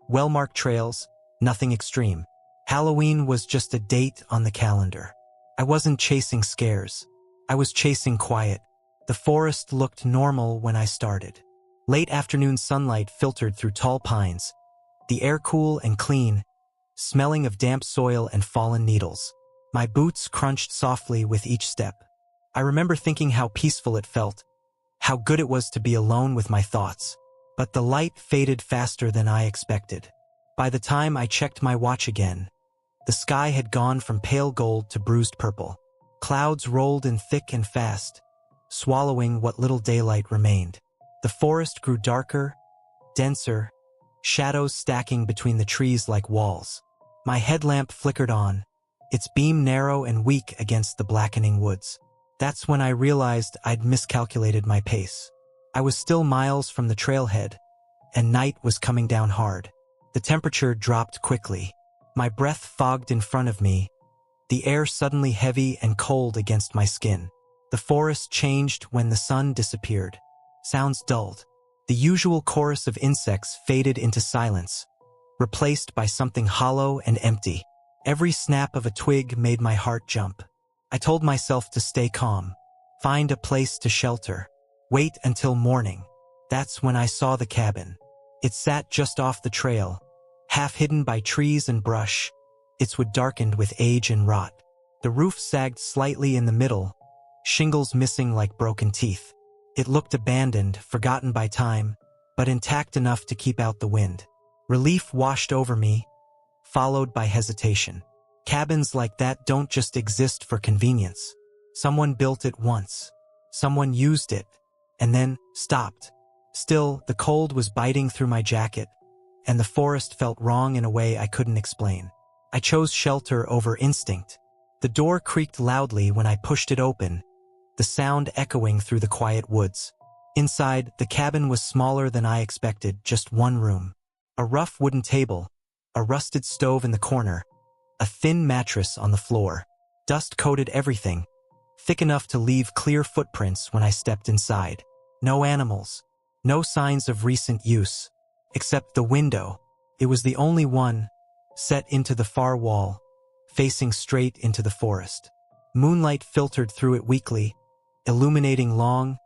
well-marked trails, nothing extreme. Halloween was just a date on the calendar. I wasn't chasing scares. I was chasing quiet. The forest looked normal when I started. Late afternoon sunlight filtered through tall pines, the air cool and clean, smelling of damp soil and fallen needles. My boots crunched softly with each step. I remember thinking how peaceful it felt, how good it was to be alone with my thoughts. But the light faded faster than I expected. By the time I checked my watch again, the sky had gone from pale gold to bruised purple. Clouds rolled in thick and fast, swallowing what little daylight remained. The forest grew darker, denser, shadows stacking between the trees like walls. My headlamp flickered on, its beam narrow and weak against the blackening woods. That's when I realized I'd miscalculated my pace. I was still miles from the trailhead, and night was coming down hard. The temperature dropped quickly. My breath fogged in front of me, the air suddenly heavy and cold against my skin. The forest changed when the sun disappeared. Sounds dulled. The usual chorus of insects faded into silence, replaced by something hollow and empty. Every snap of a twig made my heart jump. I told myself to stay calm, find a place to shelter, Wait until morning. That's when I saw the cabin. It sat just off the trail, half hidden by trees and brush, its wood darkened with age and rot. The roof sagged slightly in the middle, shingles missing like broken teeth. It looked abandoned, forgotten by time, but intact enough to keep out the wind. Relief washed over me, followed by hesitation. Cabins like that don't just exist for convenience. Someone built it once. Someone used it, and then stopped. Still, the cold was biting through my jacket, and the forest felt wrong in a way I couldn't explain. I chose shelter over instinct. The door creaked loudly when I pushed it open, the sound echoing through the quiet woods. Inside, the cabin was smaller than I expected, just one room. A rough wooden table, a rusted stove in the corner, a thin mattress on the floor. Dust coated everything, thick enough to leave clear footprints when I stepped inside. No animals, no signs of recent use, except the window. It was the only one, set into the far wall, facing straight into the forest. Moonlight filtered through it weakly, illuminating long,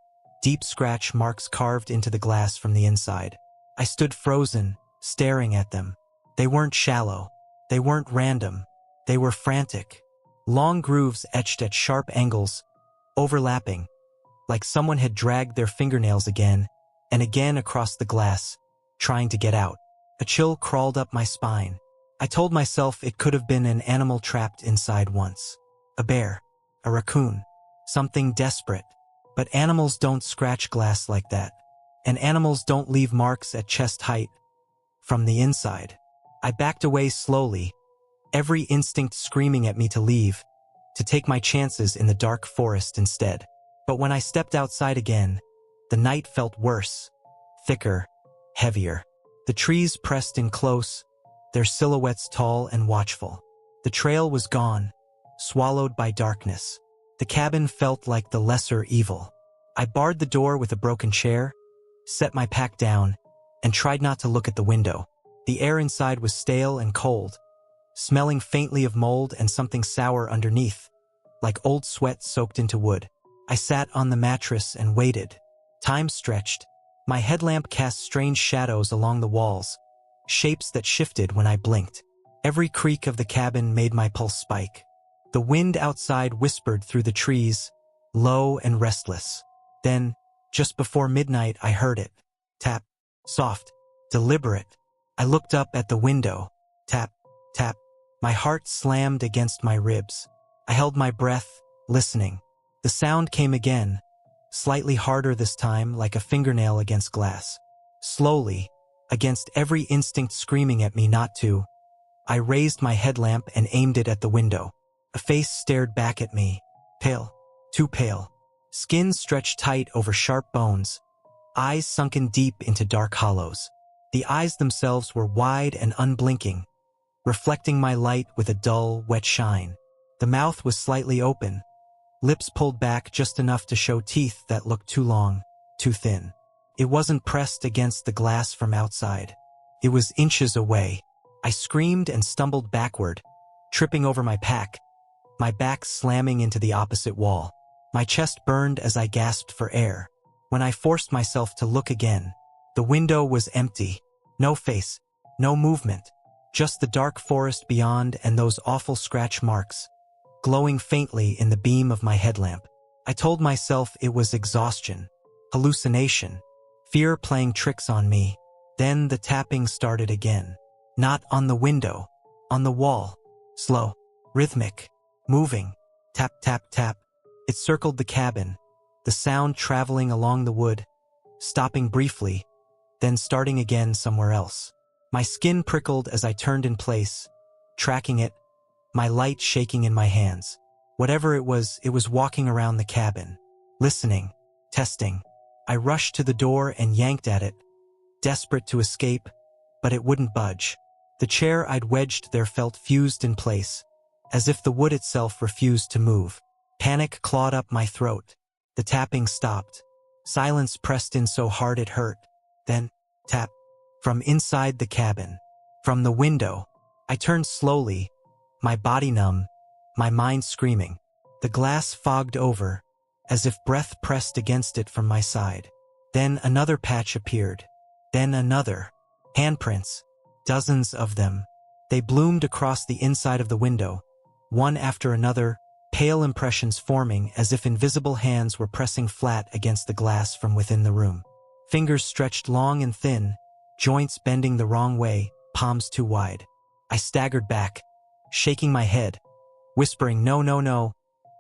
deep scratch marks carved into the glass from the inside. I stood frozen, staring at them. They weren't shallow. They weren't random. They were frantic. Long grooves etched at sharp angles, overlapping, like someone had dragged their fingernails again and again across the glass, trying to get out. A chill crawled up my spine. I told myself it could have been an animal trapped inside once. A bear, a raccoon, something desperate. But animals don't scratch glass like that. And animals don't leave marks at chest height from the inside. I backed away slowly, every instinct screaming at me to leave, to take my chances in the dark forest instead. But when I stepped outside again, the night felt worse, thicker, heavier. The trees pressed in close, their silhouettes tall and watchful. The trail was gone, swallowed by darkness. The cabin felt like the lesser evil. I barred the door with a broken chair, set my pack down, and tried not to look at the window. The air inside was stale and cold, smelling faintly of mold and something sour underneath, like old sweat soaked into wood. I sat on the mattress and waited. Time stretched. My headlamp cast strange shadows along the walls, shapes that shifted when I blinked. Every creak of the cabin made my pulse spike. The wind outside whispered through the trees, low and restless. Then, just before midnight, I heard it. Tap. Soft. Deliberate. I looked up at the window. Tap. Tap. My heart slammed against my ribs. I held my breath, listening. The sound came again, slightly harder this time, like a fingernail against glass. Slowly, against every instinct screaming at me not to, I raised my headlamp and aimed it at the window. A face stared back at me, pale, too pale. Skin stretched tight over sharp bones, eyes sunken deep into dark hollows. The eyes themselves were wide and unblinking, reflecting my light with a dull, wet shine. The mouth was slightly open, lips pulled back just enough to show teeth that looked too long, too thin. It wasn't pressed against the glass from outside. It was inches away. I screamed and stumbled backward, tripping over my pack, my back slamming into the opposite wall. My chest burned as I gasped for air. When I forced myself to look again, the window was empty. No face, no movement, just the dark forest beyond and those awful scratch marks, glowing faintly in the beam of my headlamp. I told myself it was exhaustion, hallucination, fear playing tricks on me. Then the tapping started again. Not on the window, on the wall. Slow, rhythmic, moving. Tap, tap, tap. It circled the cabin, the sound traveling along the wood, stopping briefly, then starting again somewhere else. My skin prickled as I turned in place, tracking it, my light shaking in my hands. Whatever it was walking around the cabin, listening, testing. I rushed to the door and yanked at it, desperate to escape, but it wouldn't budge. The chair I'd wedged there felt fused in place, as if the wood itself refused to move. Panic clawed up my throat. The tapping stopped. Silence pressed in so hard it hurt. Then, tap. From inside the cabin. From the window. I turned slowly, my body numb, my mind screaming. The glass fogged over, as if breath pressed against it from my side. Then another patch appeared. Then another. Handprints. Dozens of them. They bloomed across the inside of the window, one after another, pale impressions forming as if invisible hands were pressing flat against the glass from within the room. Fingers stretched long and thin, joints bending the wrong way, palms too wide. I staggered back, shaking my head, whispering no, no, no,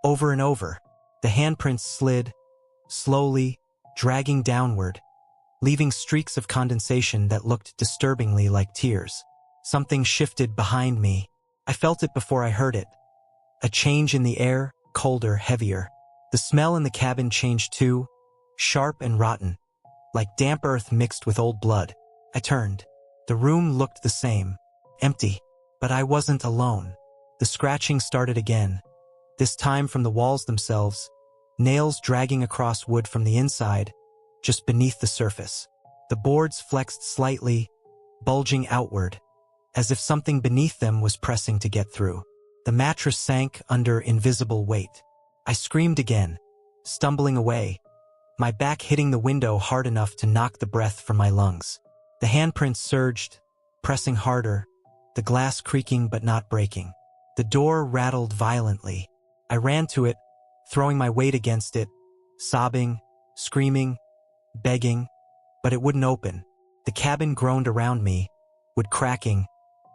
over and over. The handprints slid, slowly, dragging downward, leaving streaks of condensation that looked disturbingly like tears. Something shifted behind me. I felt it before I heard it. A change in the air, colder, heavier. The smell in the cabin changed too, sharp and rotten, like damp earth mixed with old blood. I turned. The room looked the same, empty, but I wasn't alone. The scratching started again, this time from the walls themselves, nails dragging across wood from the inside, just beneath the surface. The boards flexed slightly, bulging outward, as if something beneath them was pressing to get through. The mattress sank under invisible weight. I screamed again, stumbling away, my back hitting the window hard enough to knock the breath from my lungs. The handprints surged, pressing harder, the glass creaking but not breaking. The door rattled violently. I ran to it, throwing my weight against it, sobbing, screaming, begging, but it wouldn't open. The cabin groaned around me, wood cracking,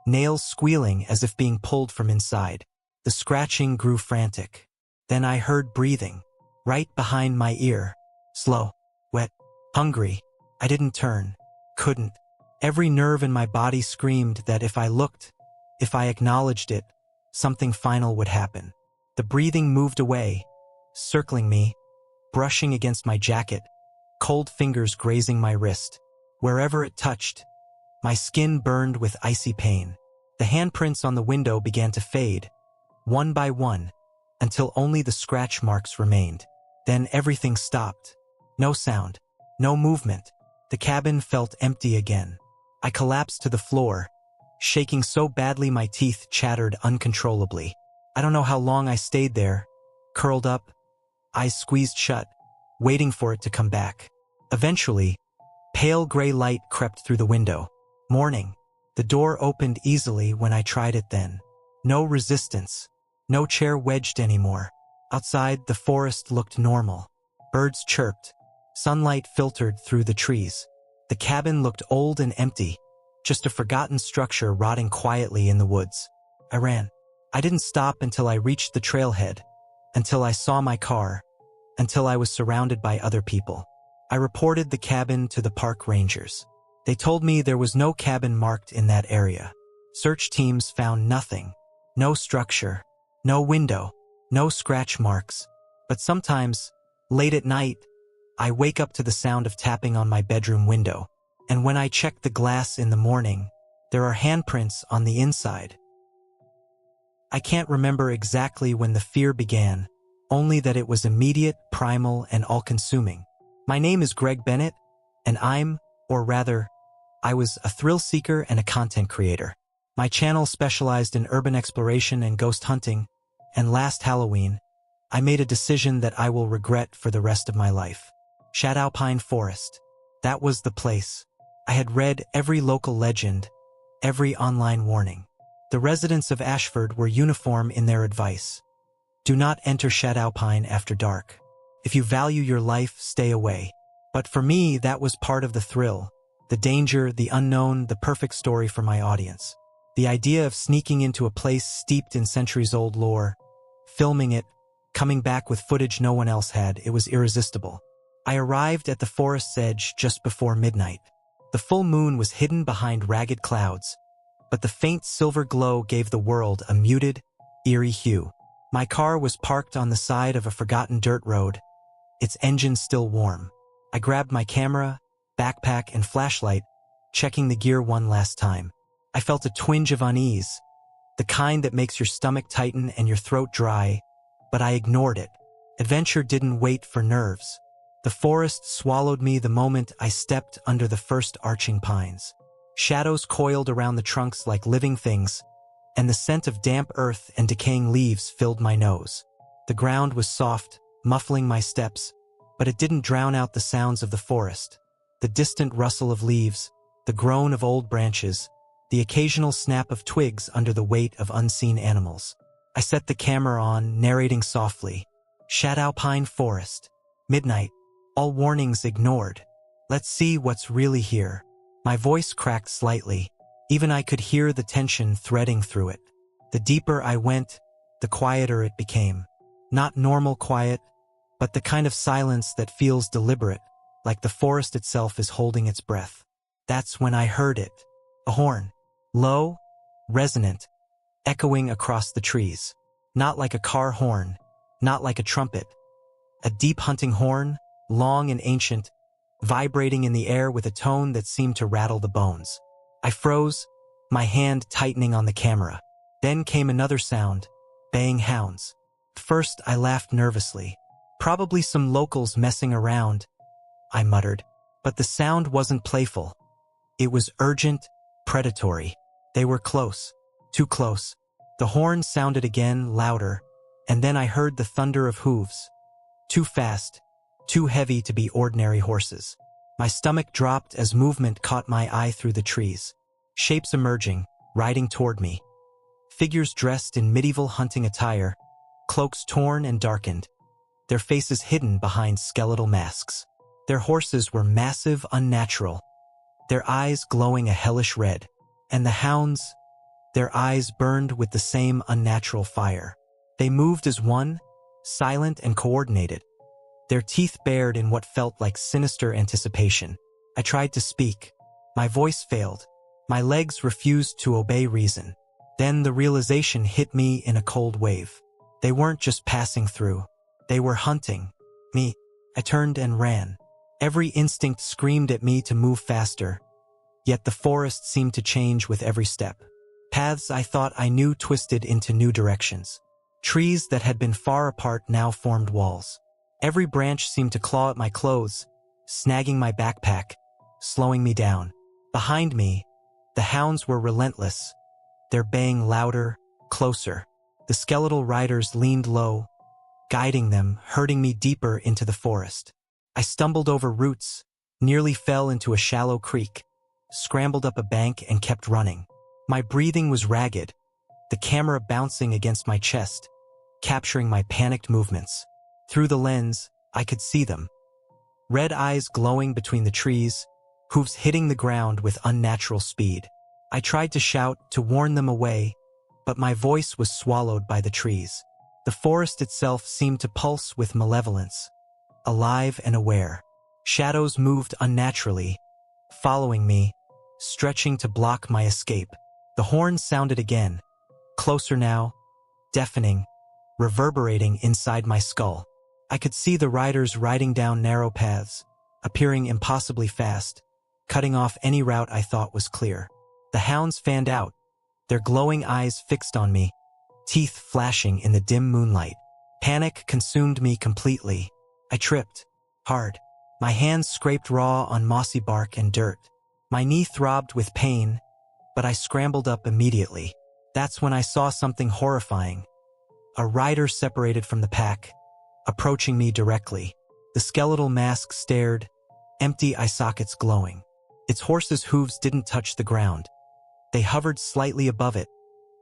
nails squealing as if being pulled from inside. The scratching grew frantic. Then I heard breathing, right behind my ear. Slow, wet, hungry. I didn't turn, couldn't. Every nerve in my body screamed that if I looked, if I acknowledged it, something final would happen. The breathing moved away, circling me, brushing against my jacket, cold fingers grazing my wrist. Wherever it touched, my skin burned with icy pain. The handprints on the window began to fade, one by one, until only the scratch marks remained. Then everything stopped. No sound, no movement. The cabin felt empty again. I collapsed to the floor, shaking so badly my teeth chattered uncontrollably. I don't know how long I stayed there, curled up, eyes squeezed shut, waiting for it to come back. Eventually, pale gray light crept through the window. Morning. The door opened easily when I tried it then. No resistance. No chair wedged anymore. Outside, the forest looked normal. Birds chirped. Sunlight filtered through the trees. The cabin looked old and empty, just a forgotten structure rotting quietly in the woods. I ran. I didn't stop until I reached the trailhead, until I saw my car, until I was surrounded by other people. I reported the cabin to the park rangers. They told me there was no cabin marked in that area. Search teams found nothing. No structure, no window, no scratch marks. But sometimes, late at night, I wake up to the sound of tapping on my bedroom window. And when I check the glass in the morning, there are handprints on the inside. I can't remember exactly when the fear began, only that it was immediate, primal, and all-consuming. My name is Greg Bennett, and I was a thrill seeker and a content creator. My channel specialized in urban exploration and ghost hunting, and last Halloween, I made a decision that I will regret for the rest of my life. Shadow Pine Forest. That was the place. I had read every local legend, every online warning. The residents of Ashford were uniform in their advice. Do not enter Shadow Pine after dark. If you value your life, stay away. But for me, that was part of the thrill. The danger, the unknown, the perfect story for my audience. The idea of sneaking into a place steeped in centuries-old lore, filming it, coming back with footage no one else had, it was irresistible. I arrived at the forest's edge just before midnight. The full moon was hidden behind ragged clouds, but the faint silver glow gave the world a muted, eerie hue. My car was parked on the side of a forgotten dirt road, its engine still warm. I grabbed my camera, backpack, and flashlight, checking the gear one last time. I felt a twinge of unease, the kind that makes your stomach tighten and your throat dry, but I ignored it. Adventure didn't wait for nerves. The forest swallowed me the moment I stepped under the first arching pines. Shadows coiled around the trunks like living things, and the scent of damp earth and decaying leaves filled my nose. The ground was soft, muffling my steps, but it didn't drown out the sounds of the forest. The distant rustle of leaves, the groan of old branches, the occasional snap of twigs under the weight of unseen animals. I set the camera on, narrating softly. Shadow Pine Forest. Midnight. All warnings ignored. Let's see what's really here. My voice cracked slightly. Even I could hear the tension threading through it. The deeper I went, the quieter it became. Not normal quiet, but the kind of silence that feels deliberate, like the forest itself is holding its breath. That's when I heard it. A horn. Low, resonant, echoing across the trees. Not like a car horn, not like a trumpet. A deep hunting horn, long and ancient, vibrating in the air with a tone that seemed to rattle the bones. I froze, my hand tightening on the camera. Then came another sound, baying hounds. First, I laughed nervously. Probably some locals messing around, I muttered. But the sound wasn't playful. It was urgent, predatory. They were close, too close. The horn sounded again, louder, and then I heard the thunder of hooves. Too fast, too heavy to be ordinary horses. My stomach dropped as movement caught my eye through the trees. Shapes emerging, riding toward me. Figures dressed in medieval hunting attire, cloaks torn and darkened, their faces hidden behind skeletal masks. Their horses were massive, unnatural, their eyes glowing a hellish red. And the hounds, their eyes burned with the same unnatural fire. They moved as one, silent and coordinated, their teeth bared in what felt like sinister anticipation. I tried to speak. My voice failed. My legs refused to obey reason. Then the realization hit me in a cold wave. They weren't just passing through. They were hunting me. I turned and ran. Every instinct screamed at me to move faster. Yet the forest seemed to change with every step. Paths I thought I knew twisted into new directions. Trees that had been far apart now formed walls. Every branch seemed to claw at my clothes, snagging my backpack, slowing me down. Behind me, the hounds were relentless, their baying louder, closer. The skeletal riders leaned low, guiding them, herding me deeper into the forest. I stumbled over roots, nearly fell into a shallow creek, scrambled up a bank and kept running. My breathing was ragged, the camera bouncing against my chest, capturing my panicked movements. Through the lens, I could see them. Red eyes glowing between the trees, hooves hitting the ground with unnatural speed. I tried to shout, to warn them away, but my voice was swallowed by the trees. The forest itself seemed to pulse with malevolence, alive and aware. Shadows moved unnaturally, following me, stretching to block my escape. The horn sounded again, closer now, deafening, reverberating inside my skull. I could see the riders riding down narrow paths, appearing impossibly fast, cutting off any route I thought was clear. The hounds fanned out, their glowing eyes fixed on me, teeth flashing in the dim moonlight. Panic consumed me completely. I tripped, hard. My hands scraped raw on mossy bark and dirt. My knee throbbed with pain, but I scrambled up immediately. That's when I saw something horrifying. A rider separated from the pack, approaching me directly. The skeletal mask stared, empty eye sockets glowing. Its horse's hooves didn't touch the ground. They hovered slightly above it,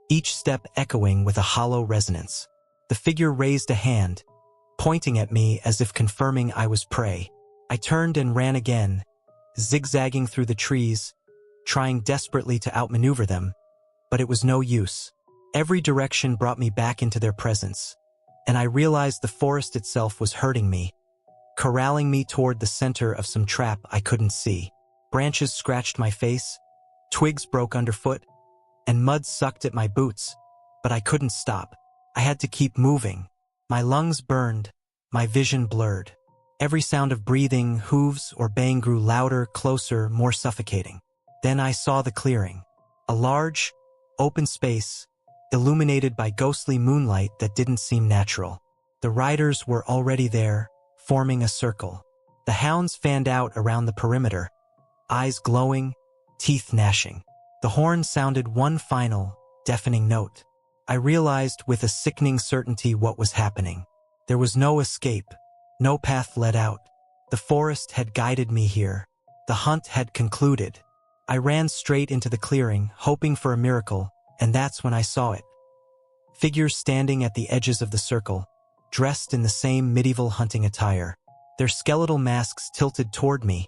each step echoing with a hollow resonance. The figure raised a hand, pointing at me as if confirming I was prey. I turned and ran again, zigzagging through the trees, trying desperately to outmaneuver them, but it was no use. Every direction brought me back into their presence, and I realized the forest itself was hurting me, corralling me toward the center of some trap I couldn't see. Branches scratched my face, twigs broke underfoot, and mud sucked at my boots, but I couldn't stop. I had to keep moving. My lungs burned, my vision blurred. Every sound of breathing, hooves, or baying grew louder, closer, more suffocating. Then I saw the clearing. A large, open space, illuminated by ghostly moonlight that didn't seem natural. The riders were already there, forming a circle. The hounds fanned out around the perimeter, eyes glowing, teeth gnashing. The horn sounded one final, deafening note. I realized with a sickening certainty what was happening. There was no escape. No path led out. The forest had guided me here. The hunt had concluded. I ran straight into the clearing, hoping for a miracle, and that's when I saw it. Figures standing at the edges of the circle, dressed in the same medieval hunting attire. Their skeletal masks tilted toward me,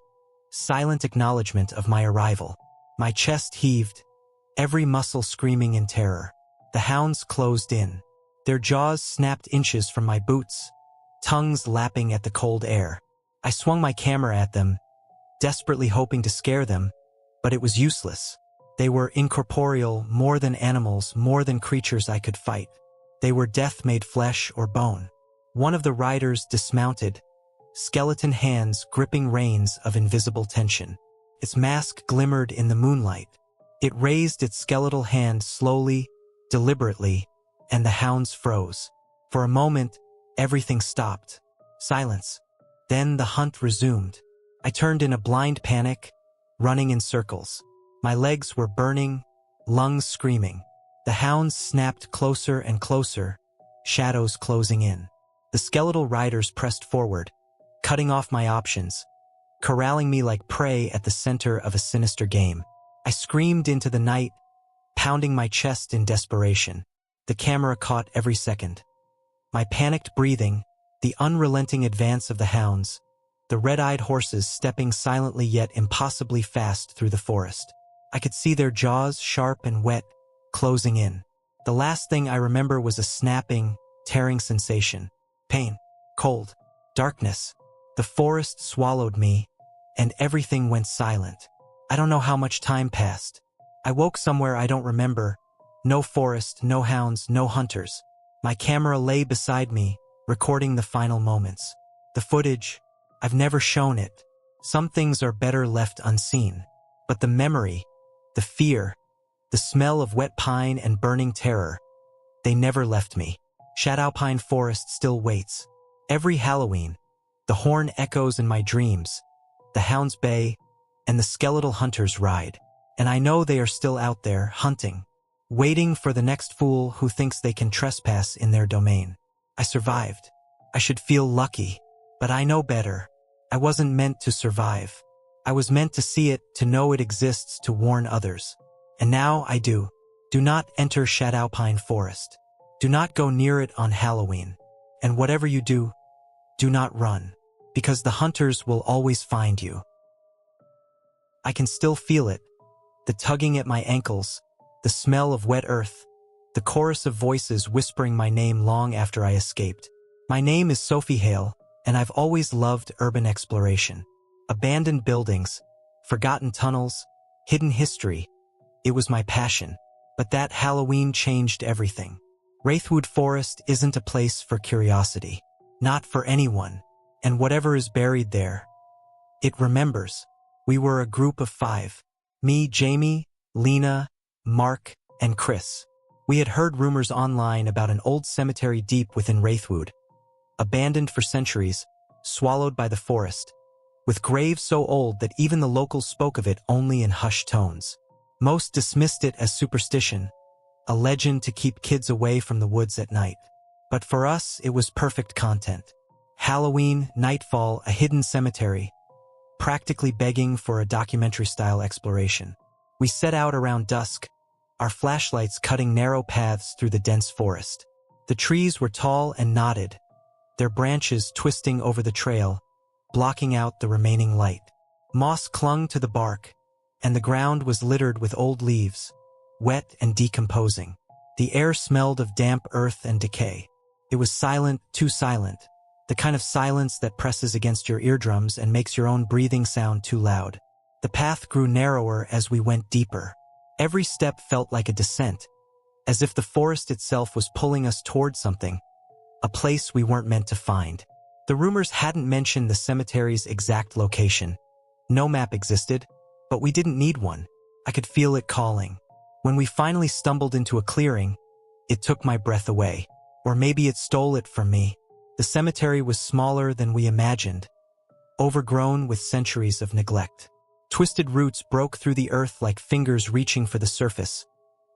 silent acknowledgement of my arrival. My chest heaved, every muscle screaming in terror. The hounds closed in. Their jaws snapped inches from my boots, tongues lapping at the cold air. I swung my camera at them, desperately hoping to scare them, but it was useless. They were incorporeal, more than animals, more than creatures I could fight. They were death made flesh or bone. One of the riders dismounted, skeleton hands gripping reins of invisible tension. Its mask glimmered in the moonlight. It raised its skeletal hand slowly, deliberately, and the hounds froze. For a moment, everything stopped. Silence. Then the hunt resumed. I turned in a blind panic, running in circles. My legs were burning, lungs screaming. The hounds snapped closer and closer, shadows closing in. The skeletal riders pressed forward, cutting off my options, corralling me like prey at the center of a sinister game. I screamed into the night, pounding my chest in desperation. The camera caught every second. My panicked breathing, the unrelenting advance of the hounds, the red-eyed horses stepping silently yet impossibly fast through the forest. I could see their jaws, sharp and wet, closing in. The last thing I remember was a snapping, tearing sensation. Pain, cold, darkness. The forest swallowed me, and everything went silent. I don't know how much time passed. I woke somewhere I don't remember. No forest, no hounds, no hunters. My camera lay beside me, recording the final moments. The footage, I've never shown it. Some things are better left unseen. But the memory, the fear, the smell of wet pine and burning terror, they never left me. Shadow Pine Forest still waits. Every Halloween, the horn echoes in my dreams, the hounds bay, and the skeletal hunters ride. And I know they are still out there, hunting, waiting for the next fool who thinks they can trespass in their domain. I survived. I should feel lucky, but I know better. I wasn't meant to survive. I was meant to see it, to know it exists, to warn others. And now I do. Do not enter Shadow Pine Forest. Do not go near it on Halloween. And whatever you do, do not run, because the hunters will always find you. I can still feel it, the tugging at my ankles, the smell of wet earth, the chorus of voices whispering my name long after I escaped. My name is Sophie Hale, and I've always loved urban exploration. Abandoned buildings, forgotten tunnels, hidden history. It was my passion. But that Halloween changed everything. Wraithwood Forest isn't a place for curiosity. Not for anyone. And whatever is buried there, it remembers. We were a group of 5. Me, Jamie, Lena, Mark, and Chris. We had heard rumors online about an old cemetery deep within Wraithwood, abandoned for centuries, swallowed by the forest, with graves so old that even the locals spoke of it only in hushed tones. Most dismissed it as superstition, a legend to keep kids away from the woods at night. But for us, it was perfect content. Halloween, nightfall, a hidden cemetery, practically begging for a documentary-style exploration. We set out around dusk, our flashlights cutting narrow paths through the dense forest. The trees were tall and knotted, their branches twisting over the trail, blocking out the remaining light. Moss clung to the bark, and the ground was littered with old leaves, wet and decomposing. The air smelled of damp earth and decay. It was silent, too silent, the kind of silence that presses against your eardrums and makes your own breathing sound too loud. The path grew narrower as we went deeper. Every step felt like a descent, as if the forest itself was pulling us toward something, a place we weren't meant to find. The rumors hadn't mentioned the cemetery's exact location. No map existed, but we didn't need one. I could feel it calling. When we finally stumbled into a clearing, it took my breath away. Or maybe it stole it from me. The cemetery was smaller than we imagined, overgrown with centuries of neglect. Twisted roots broke through the earth like fingers reaching for the surface,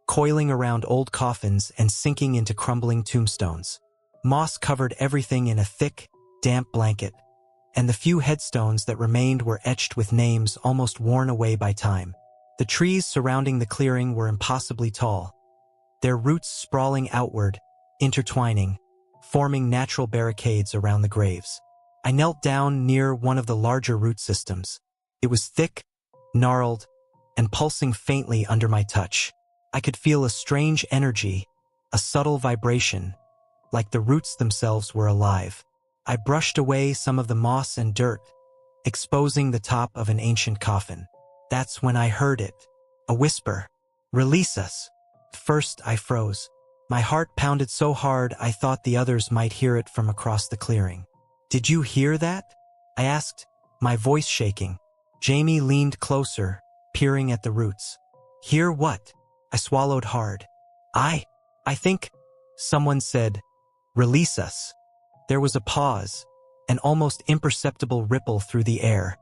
coiling around old coffins and sinking into crumbling tombstones. Moss covered everything in a thick, damp blanket, and the few headstones that remained were etched with names almost worn away by time. The trees surrounding the clearing were impossibly tall, their roots sprawling outward, intertwining, forming natural barricades around the graves. I knelt down near one of the larger root systems. It was thick, gnarled, and pulsing faintly under my touch. I could feel a strange energy, a subtle vibration, like the roots themselves were alive. I brushed away some of the moss and dirt, exposing the top of an ancient coffin. That's when I heard it. A whisper. "Release us." First, I froze. My heart pounded so hard I thought the others might hear it from across the clearing. "Did you hear that?" I asked, my voice shaking. Jamie leaned closer, peering at the roots. "Hear what?" I swallowed hard. I think," someone said, "release us." There was a pause, an almost imperceptible ripple through the air,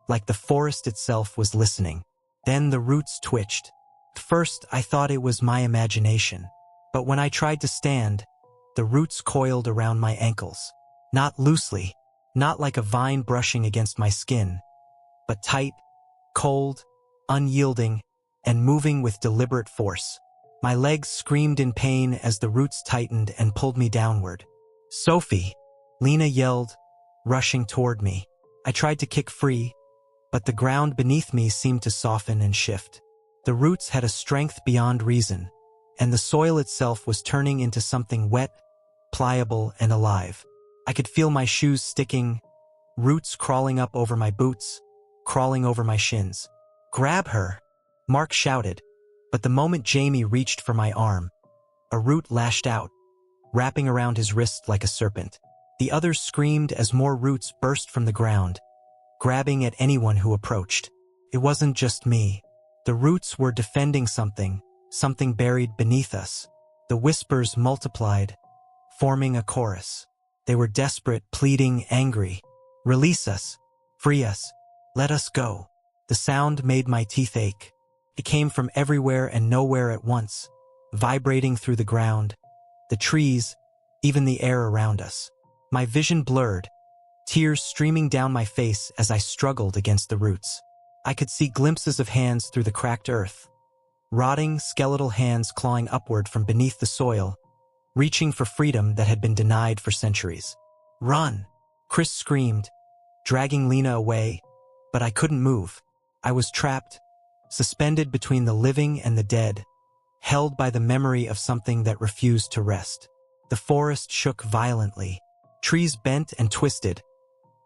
like the forest itself was listening. Then the roots twitched. First, I thought it was my imagination. But when I tried to stand, the roots coiled around my ankles. Not loosely, not like a vine brushing against my skin, but tight, cold, unyielding, and moving with deliberate force. My legs screamed in pain as the roots tightened and pulled me downward. "Sophie!" Lena yelled, rushing toward me. I tried to kick free, but the ground beneath me seemed to soften and shift. The roots had a strength beyond reason, and the soil itself was turning into something wet, pliable, and alive. I could feel my shoes sticking, roots crawling up over my boots, crawling over my shins. "Grab her!" Mark shouted, but the moment Jamie reached for my arm, a root lashed out, wrapping around his wrist like a serpent. The others screamed as more roots burst from the ground, grabbing at anyone who approached. It wasn't just me. The roots were defending something buried beneath us. The whispers multiplied, forming a chorus. They were desperate, pleading, angry. "Release us. Free us. Let us go." The sound made my teeth ache. It came from everywhere and nowhere at once, vibrating through the ground, the trees, even the air around us. My vision blurred, tears streaming down my face as I struggled against the roots. I could see glimpses of hands through the cracked earth, rotting, skeletal hands clawing upward from beneath the soil, reaching for freedom that had been denied for centuries. "Run!" Chris screamed, dragging Lena away, but I couldn't move. I was trapped, suspended between the living and the dead, held by the memory of something that refused to rest. The forest shook violently. Trees bent and twisted,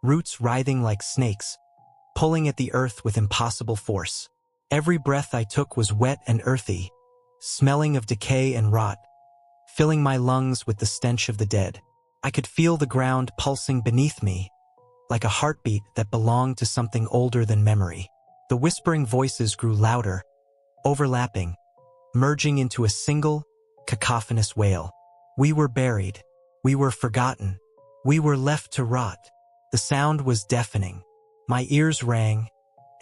roots writhing like snakes, pulling at the earth with impossible force. Every breath I took was wet and earthy, smelling of decay and rot, filling my lungs with the stench of the dead. I could feel the ground pulsing beneath me, like a heartbeat that belonged to something older than memory. The whispering voices grew louder, overlapping, merging into a single, cacophonous wail. We were buried. We were forgotten. We were left to rot. The sound was deafening. My ears rang,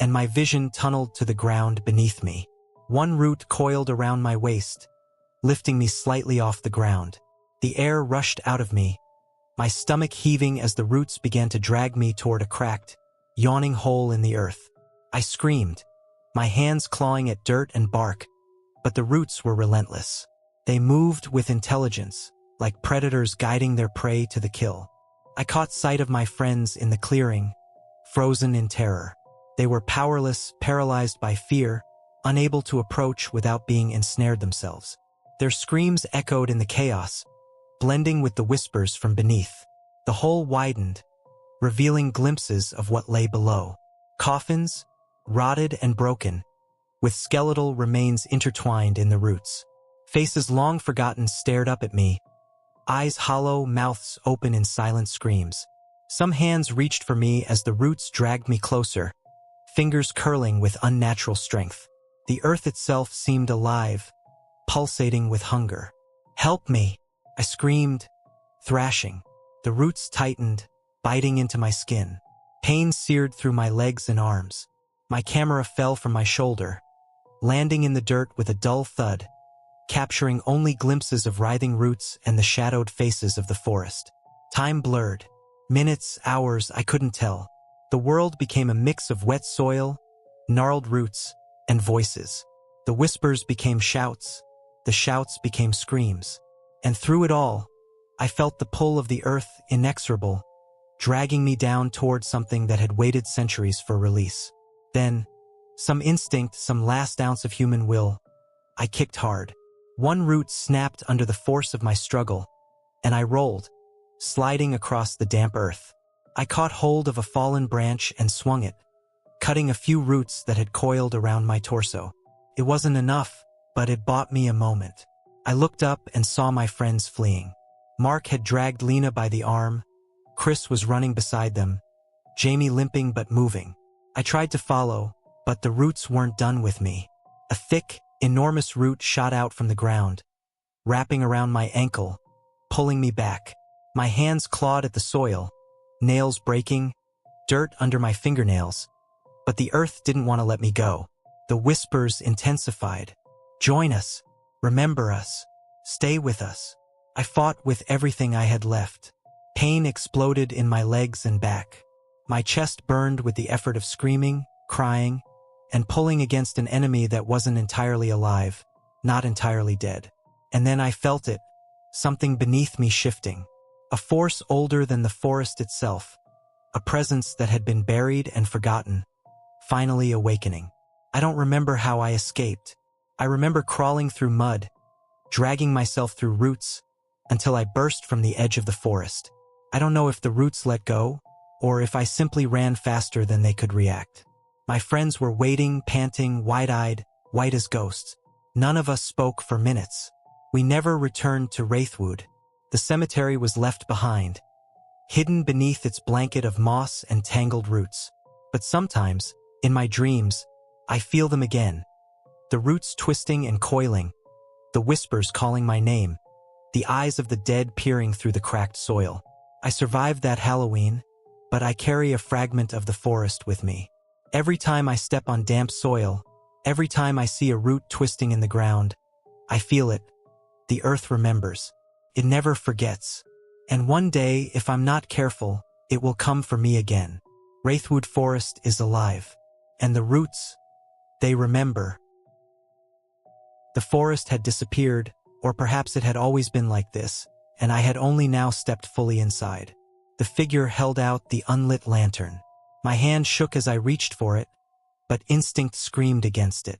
and my vision tunneled to the ground beneath me. One root coiled around my waist, lifting me slightly off the ground. The air rushed out of me, my stomach heaving as the roots began to drag me toward a cracked, yawning hole in the earth. I screamed, my hands clawing at dirt and bark, but the roots were relentless. They moved with intelligence, like predators guiding their prey to the kill. I caught sight of my friends in the clearing, frozen in terror. They were powerless, paralyzed by fear, unable to approach without being ensnared themselves. Their screams echoed in the chaos, blending with the whispers from beneath. The hole widened, revealing glimpses of what lay below. Coffins, rotted and broken, with skeletal remains intertwined in the roots. Faces long forgotten stared up at me, eyes hollow, mouths open in silent screams. Some hands reached for me as the roots dragged me closer, fingers curling with unnatural strength. The earth itself seemed alive, pulsating with hunger. "Help me!" I screamed, thrashing. The roots tightened, biting into my skin. Pain seared through my legs and arms. My camera fell from my shoulder, landing in the dirt with a dull thud, capturing only glimpses of writhing roots and the shadowed faces of the forest. Time blurred. Minutes, hours, I couldn't tell. The world became a mix of wet soil, gnarled roots, and voices. The whispers became shouts. The shouts became screams. And through it all, I felt the pull of the earth inexorable, dragging me down toward something that had waited centuries for release. Then, some instinct, some last ounce of human will, I kicked hard. One root snapped under the force of my struggle, and I rolled, sliding across the damp earth. I caught hold of a fallen branch and swung it, cutting a few roots that had coiled around my torso. It wasn't enough, but it bought me a moment. I looked up and saw my friends fleeing. Mark had dragged Lena by the arm. Chris was running beside them, Jamie limping but moving. I tried to follow, but the roots weren't done with me. A thick, enormous root shot out from the ground, wrapping around my ankle, pulling me back. My hands clawed at the soil, nails breaking, dirt under my fingernails. But the earth didn't want to let me go. The whispers intensified. Join us. Remember us. Stay with us. I fought with everything I had left. Pain exploded in my legs and back. My chest burned with the effort of screaming, crying, and pulling against an enemy that wasn't entirely alive, not entirely dead. And then I felt it, something beneath me shifting. A force older than the forest itself. A presence that had been buried and forgotten, finally awakening. I don't remember how I escaped. I remember crawling through mud, dragging myself through roots, until I burst from the edge of the forest. I don't know if the roots let go, or if I simply ran faster than they could react. My friends were waiting, panting, wide-eyed, white as ghosts. None of us spoke for minutes. We never returned to Wraithwood. The cemetery was left behind, hidden beneath its blanket of moss and tangled roots. But sometimes, in my dreams, I feel them again. The roots twisting and coiling, the whispers calling my name, the eyes of the dead peering through the cracked soil. I survived that Halloween, but I carry a fragment of the forest with me. Every time I step on damp soil, every time I see a root twisting in the ground, I feel it. The earth remembers. It never forgets. And one day, if I'm not careful, it will come for me again. Wraithwood Forest is alive. And the roots, they remember. The forest had disappeared, or perhaps it had always been like this, and I had only now stepped fully inside. The figure held out the unlit lantern. My hand shook as I reached for it, but instinct screamed against it.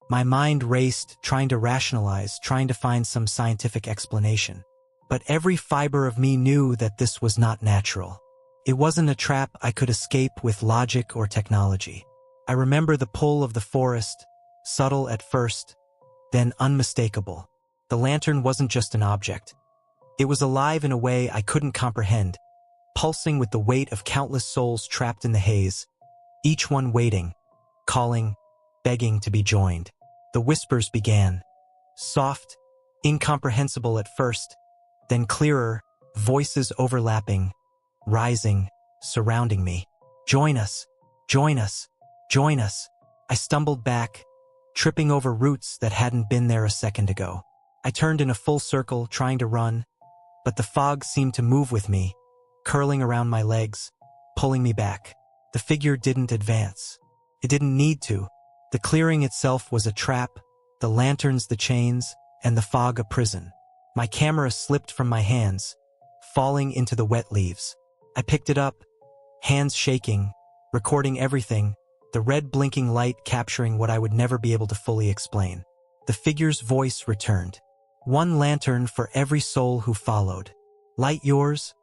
My mind raced, trying to rationalize, trying to find some scientific explanation. But every fiber of me knew that this was not natural. It wasn't a trap I could escape with logic or technology. I remember the pull of the forest, subtle at first, then unmistakable. The lantern wasn't just an object. It was alive in a way I couldn't comprehend, pulsing with the weight of countless souls trapped in the haze, each one waiting, calling, begging to be joined. The whispers began, soft, incomprehensible at first, then clearer, voices overlapping, rising, surrounding me. Join us, join us, join us. I stumbled back, tripping over roots that hadn't been there a second ago. I turned in a full circle, trying to run, but the fog seemed to move with me, curling around my legs, pulling me back. The figure didn't advance. It didn't need to. The clearing itself was a trap, the lanterns the chains, and the fog a prison. My camera slipped from my hands, falling into the wet leaves. I picked it up, hands shaking, recording everything, the red blinking light capturing what I would never be able to fully explain. The figure's voice returned. One lantern for every soul who followed. Light yours,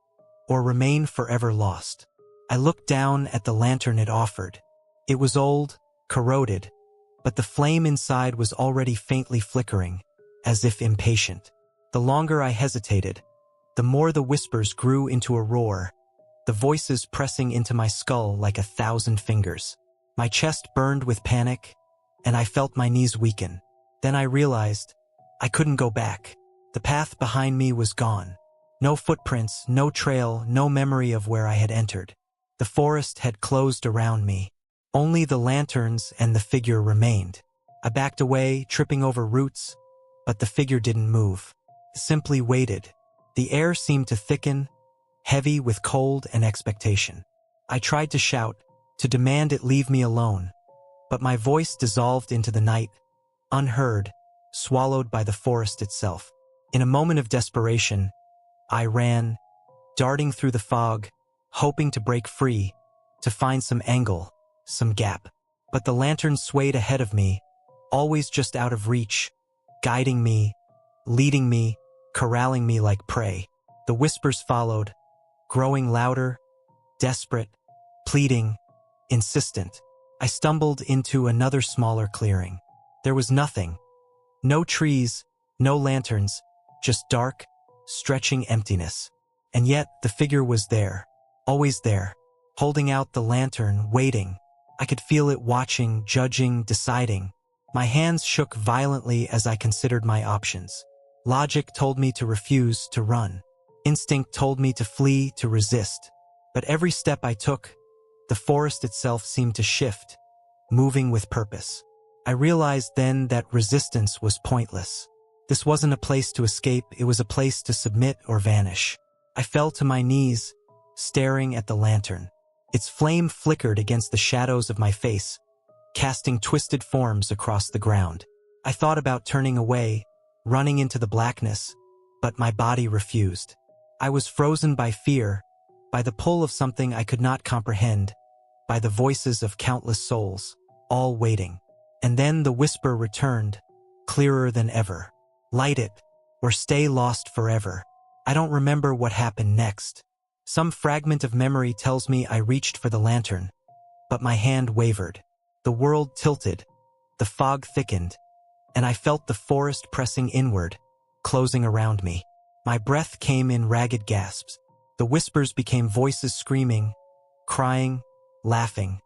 or remain forever lost. I looked down at the lantern it offered. It was old, corroded, but the flame inside was already faintly flickering, as if impatient. The longer I hesitated, the more the whispers grew into a roar, the voices pressing into my skull like 1,000 fingers. My chest burned with panic, and I felt my knees weaken. Then I realized I couldn't go back. The path behind me was gone. No footprints, no trail, no memory of where I had entered. The forest had closed around me. Only the lanterns and the figure remained. I backed away, tripping over roots, but the figure didn't move. It simply waited. The air seemed to thicken, heavy with cold and expectation. I tried to shout, to demand it leave me alone, but my voice dissolved into the night, unheard, swallowed by the forest itself. In a moment of desperation, I ran, darting through the fog, hoping to break free, to find some angle, some gap. But the lantern swayed ahead of me, always just out of reach, guiding me, leading me, corralling me like prey. The whispers followed, growing louder, desperate, pleading, insistent. I stumbled into another smaller clearing. There was nothing. No trees, no lanterns, just dark, stretching emptiness. And yet the figure was there, always there, holding out the lantern, waiting. I could feel it watching, judging, deciding. My hands shook violently as I considered my options. Logic told me to refuse, to run. Instinct told me to flee, to resist. But every step I took, the forest itself seemed to shift, moving with purpose. I realized then that resistance was pointless. This wasn't a place to escape, it was a place to submit or vanish. I fell to my knees, staring at the lantern. Its flame flickered against the shadows of my face, casting twisted forms across the ground. I thought about turning away, running into the blackness, but my body refused. I was frozen by fear, by the pull of something I could not comprehend, by the voices of countless souls, all waiting. And then the whisper returned, clearer than ever. Light it, or stay lost forever. I don't remember what happened next. Some fragment of memory tells me I reached for the lantern, but my hand wavered. The world tilted, the fog thickened, and I felt the forest pressing inward, closing around me. My breath came in ragged gasps. The whispers became voices screaming, crying, laughing,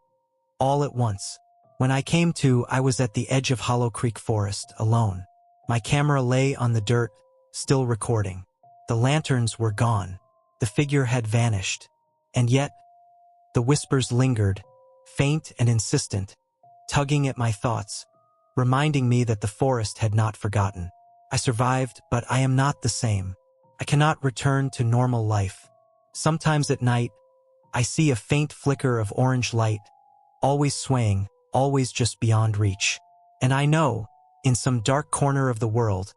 all at once. When I came to, I was at the edge of Hollow Creek Forest, alone. My camera lay on the dirt, still recording. The lanterns were gone. The figure had vanished. And yet, the whispers lingered, faint and insistent, tugging at my thoughts, reminding me that the forest had not forgotten. I survived, but I am not the same. I cannot return to normal life. Sometimes at night, I see a faint flicker of orange light, always swaying, always just beyond reach. And I know, in some dark corner of the world,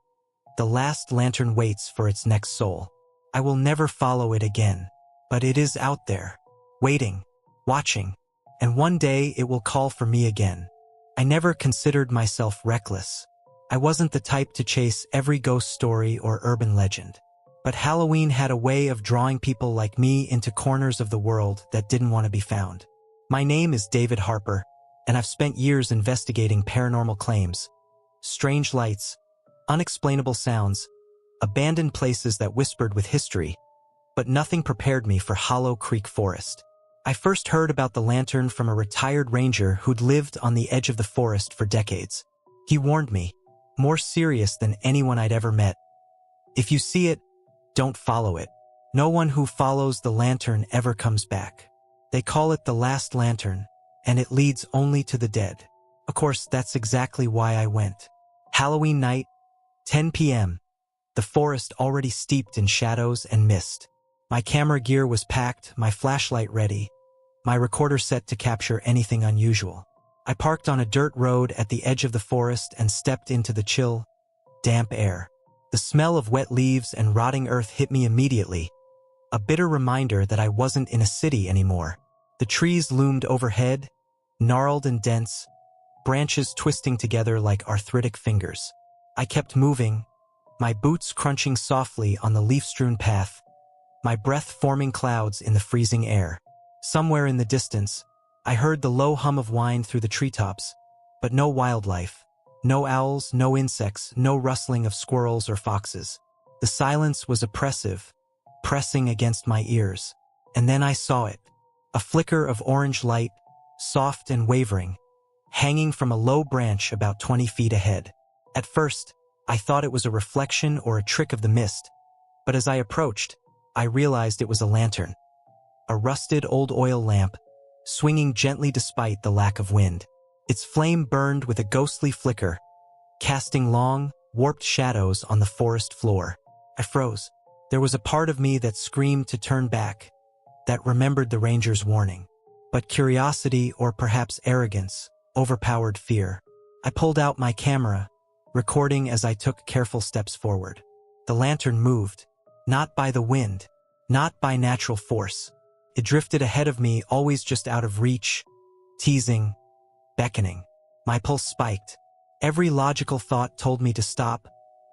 the last lantern waits for its next soul. I will never follow it again, but it is out there, waiting, watching, and one day it will call for me again. I never considered myself reckless. I wasn't the type to chase every ghost story or urban legend. But Halloween had a way of drawing people like me into corners of the world that didn't want to be found. My name is David Harper, and I've spent years investigating paranormal claims, strange lights, unexplainable sounds, abandoned places that whispered with history, but nothing prepared me for Hollow Creek Forest. I first heard about the lantern from a retired ranger who'd lived on the edge of the forest for decades. He warned me, more serious than anyone I'd ever met. If you see it, don't follow it. No one who follows the lantern ever comes back. They call it the last lantern, and it leads only to the dead. Of course, that's exactly why I went. Halloween night, 10 p.m. The forest already steeped in shadows and mist. My camera gear was packed, my flashlight ready, my recorder set to capture anything unusual. I parked on a dirt road at the edge of the forest and stepped into the chill, damp air. The smell of wet leaves and rotting earth hit me immediately, a bitter reminder that I wasn't in a city anymore. The trees loomed overhead, gnarled and dense, branches twisting together like arthritic fingers. I kept moving, my boots crunching softly on the leaf-strewn path, my breath forming clouds in the freezing air. Somewhere in the distance, I heard the low hum of wind through the treetops, but no wildlife. No owls, no insects, no rustling of squirrels or foxes. The silence was oppressive, pressing against my ears. And then I saw it. A flicker of orange light, soft and wavering, hanging from a low branch about 20 feet ahead. At first, I thought it was a reflection or a trick of the mist, but as I approached, I realized it was a lantern. A rusted old oil lamp, swinging gently despite the lack of wind. Its flame burned with a ghostly flicker, casting long, warped shadows on the forest floor. I froze. There was a part of me that screamed to turn back, that remembered the ranger's warning. But curiosity, or perhaps arrogance, overpowered fear. I pulled out my camera, recording as I took careful steps forward. The lantern moved, not by the wind, not by natural force. It drifted ahead of me, always just out of reach, teasing, beckoning. My pulse spiked. Every logical thought told me to stop,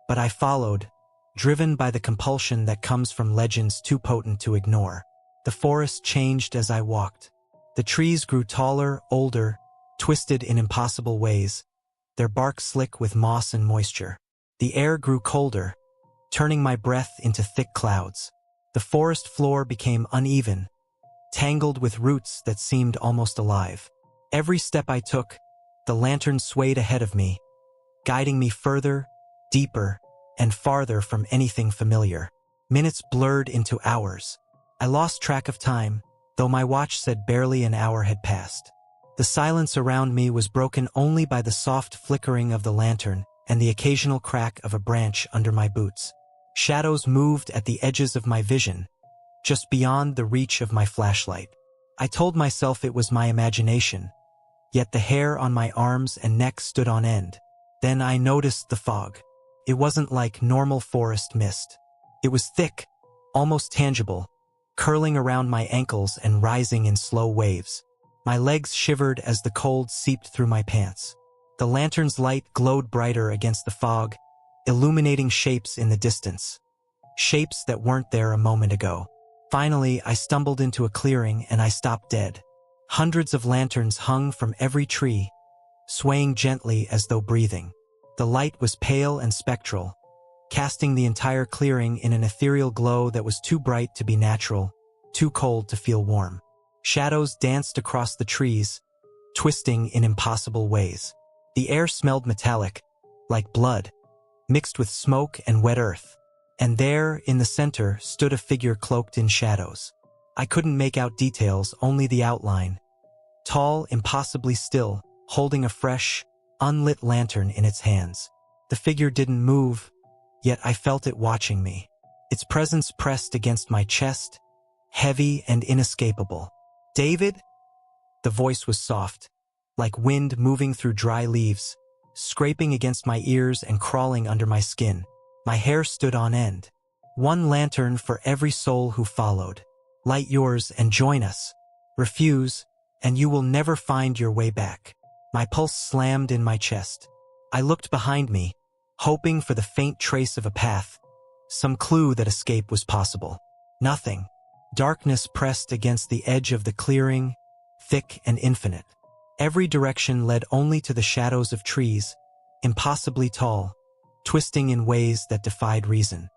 but I followed, driven by the compulsion that comes from legends too potent to ignore. The forest changed as I walked. The trees grew taller, older, twisted in impossible ways, their bark slick with moss and moisture. The air grew colder, turning my breath into thick clouds. The forest floor became uneven, tangled with roots that seemed almost alive. Every step I took, the lantern swayed ahead of me, guiding me further, deeper, and farther from anything familiar. Minutes blurred into hours. I lost track of time, though my watch said barely an hour had passed. The silence around me was broken only by the soft flickering of the lantern and the occasional crack of a branch under my boots. Shadows moved at the edges of my vision, just beyond the reach of my flashlight. I told myself it was my imagination, yet the hair on my arms and neck stood on end. Then I noticed the fog. It wasn't like normal forest mist. It was thick, almost tangible, curling around my ankles and rising in slow waves. My legs shivered as the cold seeped through my pants. The lantern's light glowed brighter against the fog, illuminating shapes in the distance. Shapes that weren't there a moment ago. Finally, I stumbled into a clearing and I stopped dead. Hundreds of lanterns hung from every tree, swaying gently as though breathing. The light was pale and spectral, casting the entire clearing in an ethereal glow that was too bright to be natural, too cold to feel warm. Shadows danced across the trees, twisting in impossible ways. The air smelled metallic, like blood, mixed with smoke and wet earth. And there, in the center, stood a figure cloaked in shadows. I couldn't make out details, only the outline. Tall, impossibly still, holding a fresh, unlit lantern in its hands. The figure didn't move, yet I felt it watching me. Its presence pressed against my chest, heavy and inescapable. "David?" The voice was soft, like wind moving through dry leaves, scraping against my ears and crawling under my skin. My hair stood on end. "One lantern for every soul who followed. Light yours and join us. Refuse, and you will never find your way back." My pulse slammed in my chest. I looked behind me, hoping for the faint trace of a path, some clue that escape was possible. Nothing. Darkness pressed against the edge of the clearing, thick and infinite. Every direction led only to the shadows of trees, impossibly tall, twisting in ways that defied reason.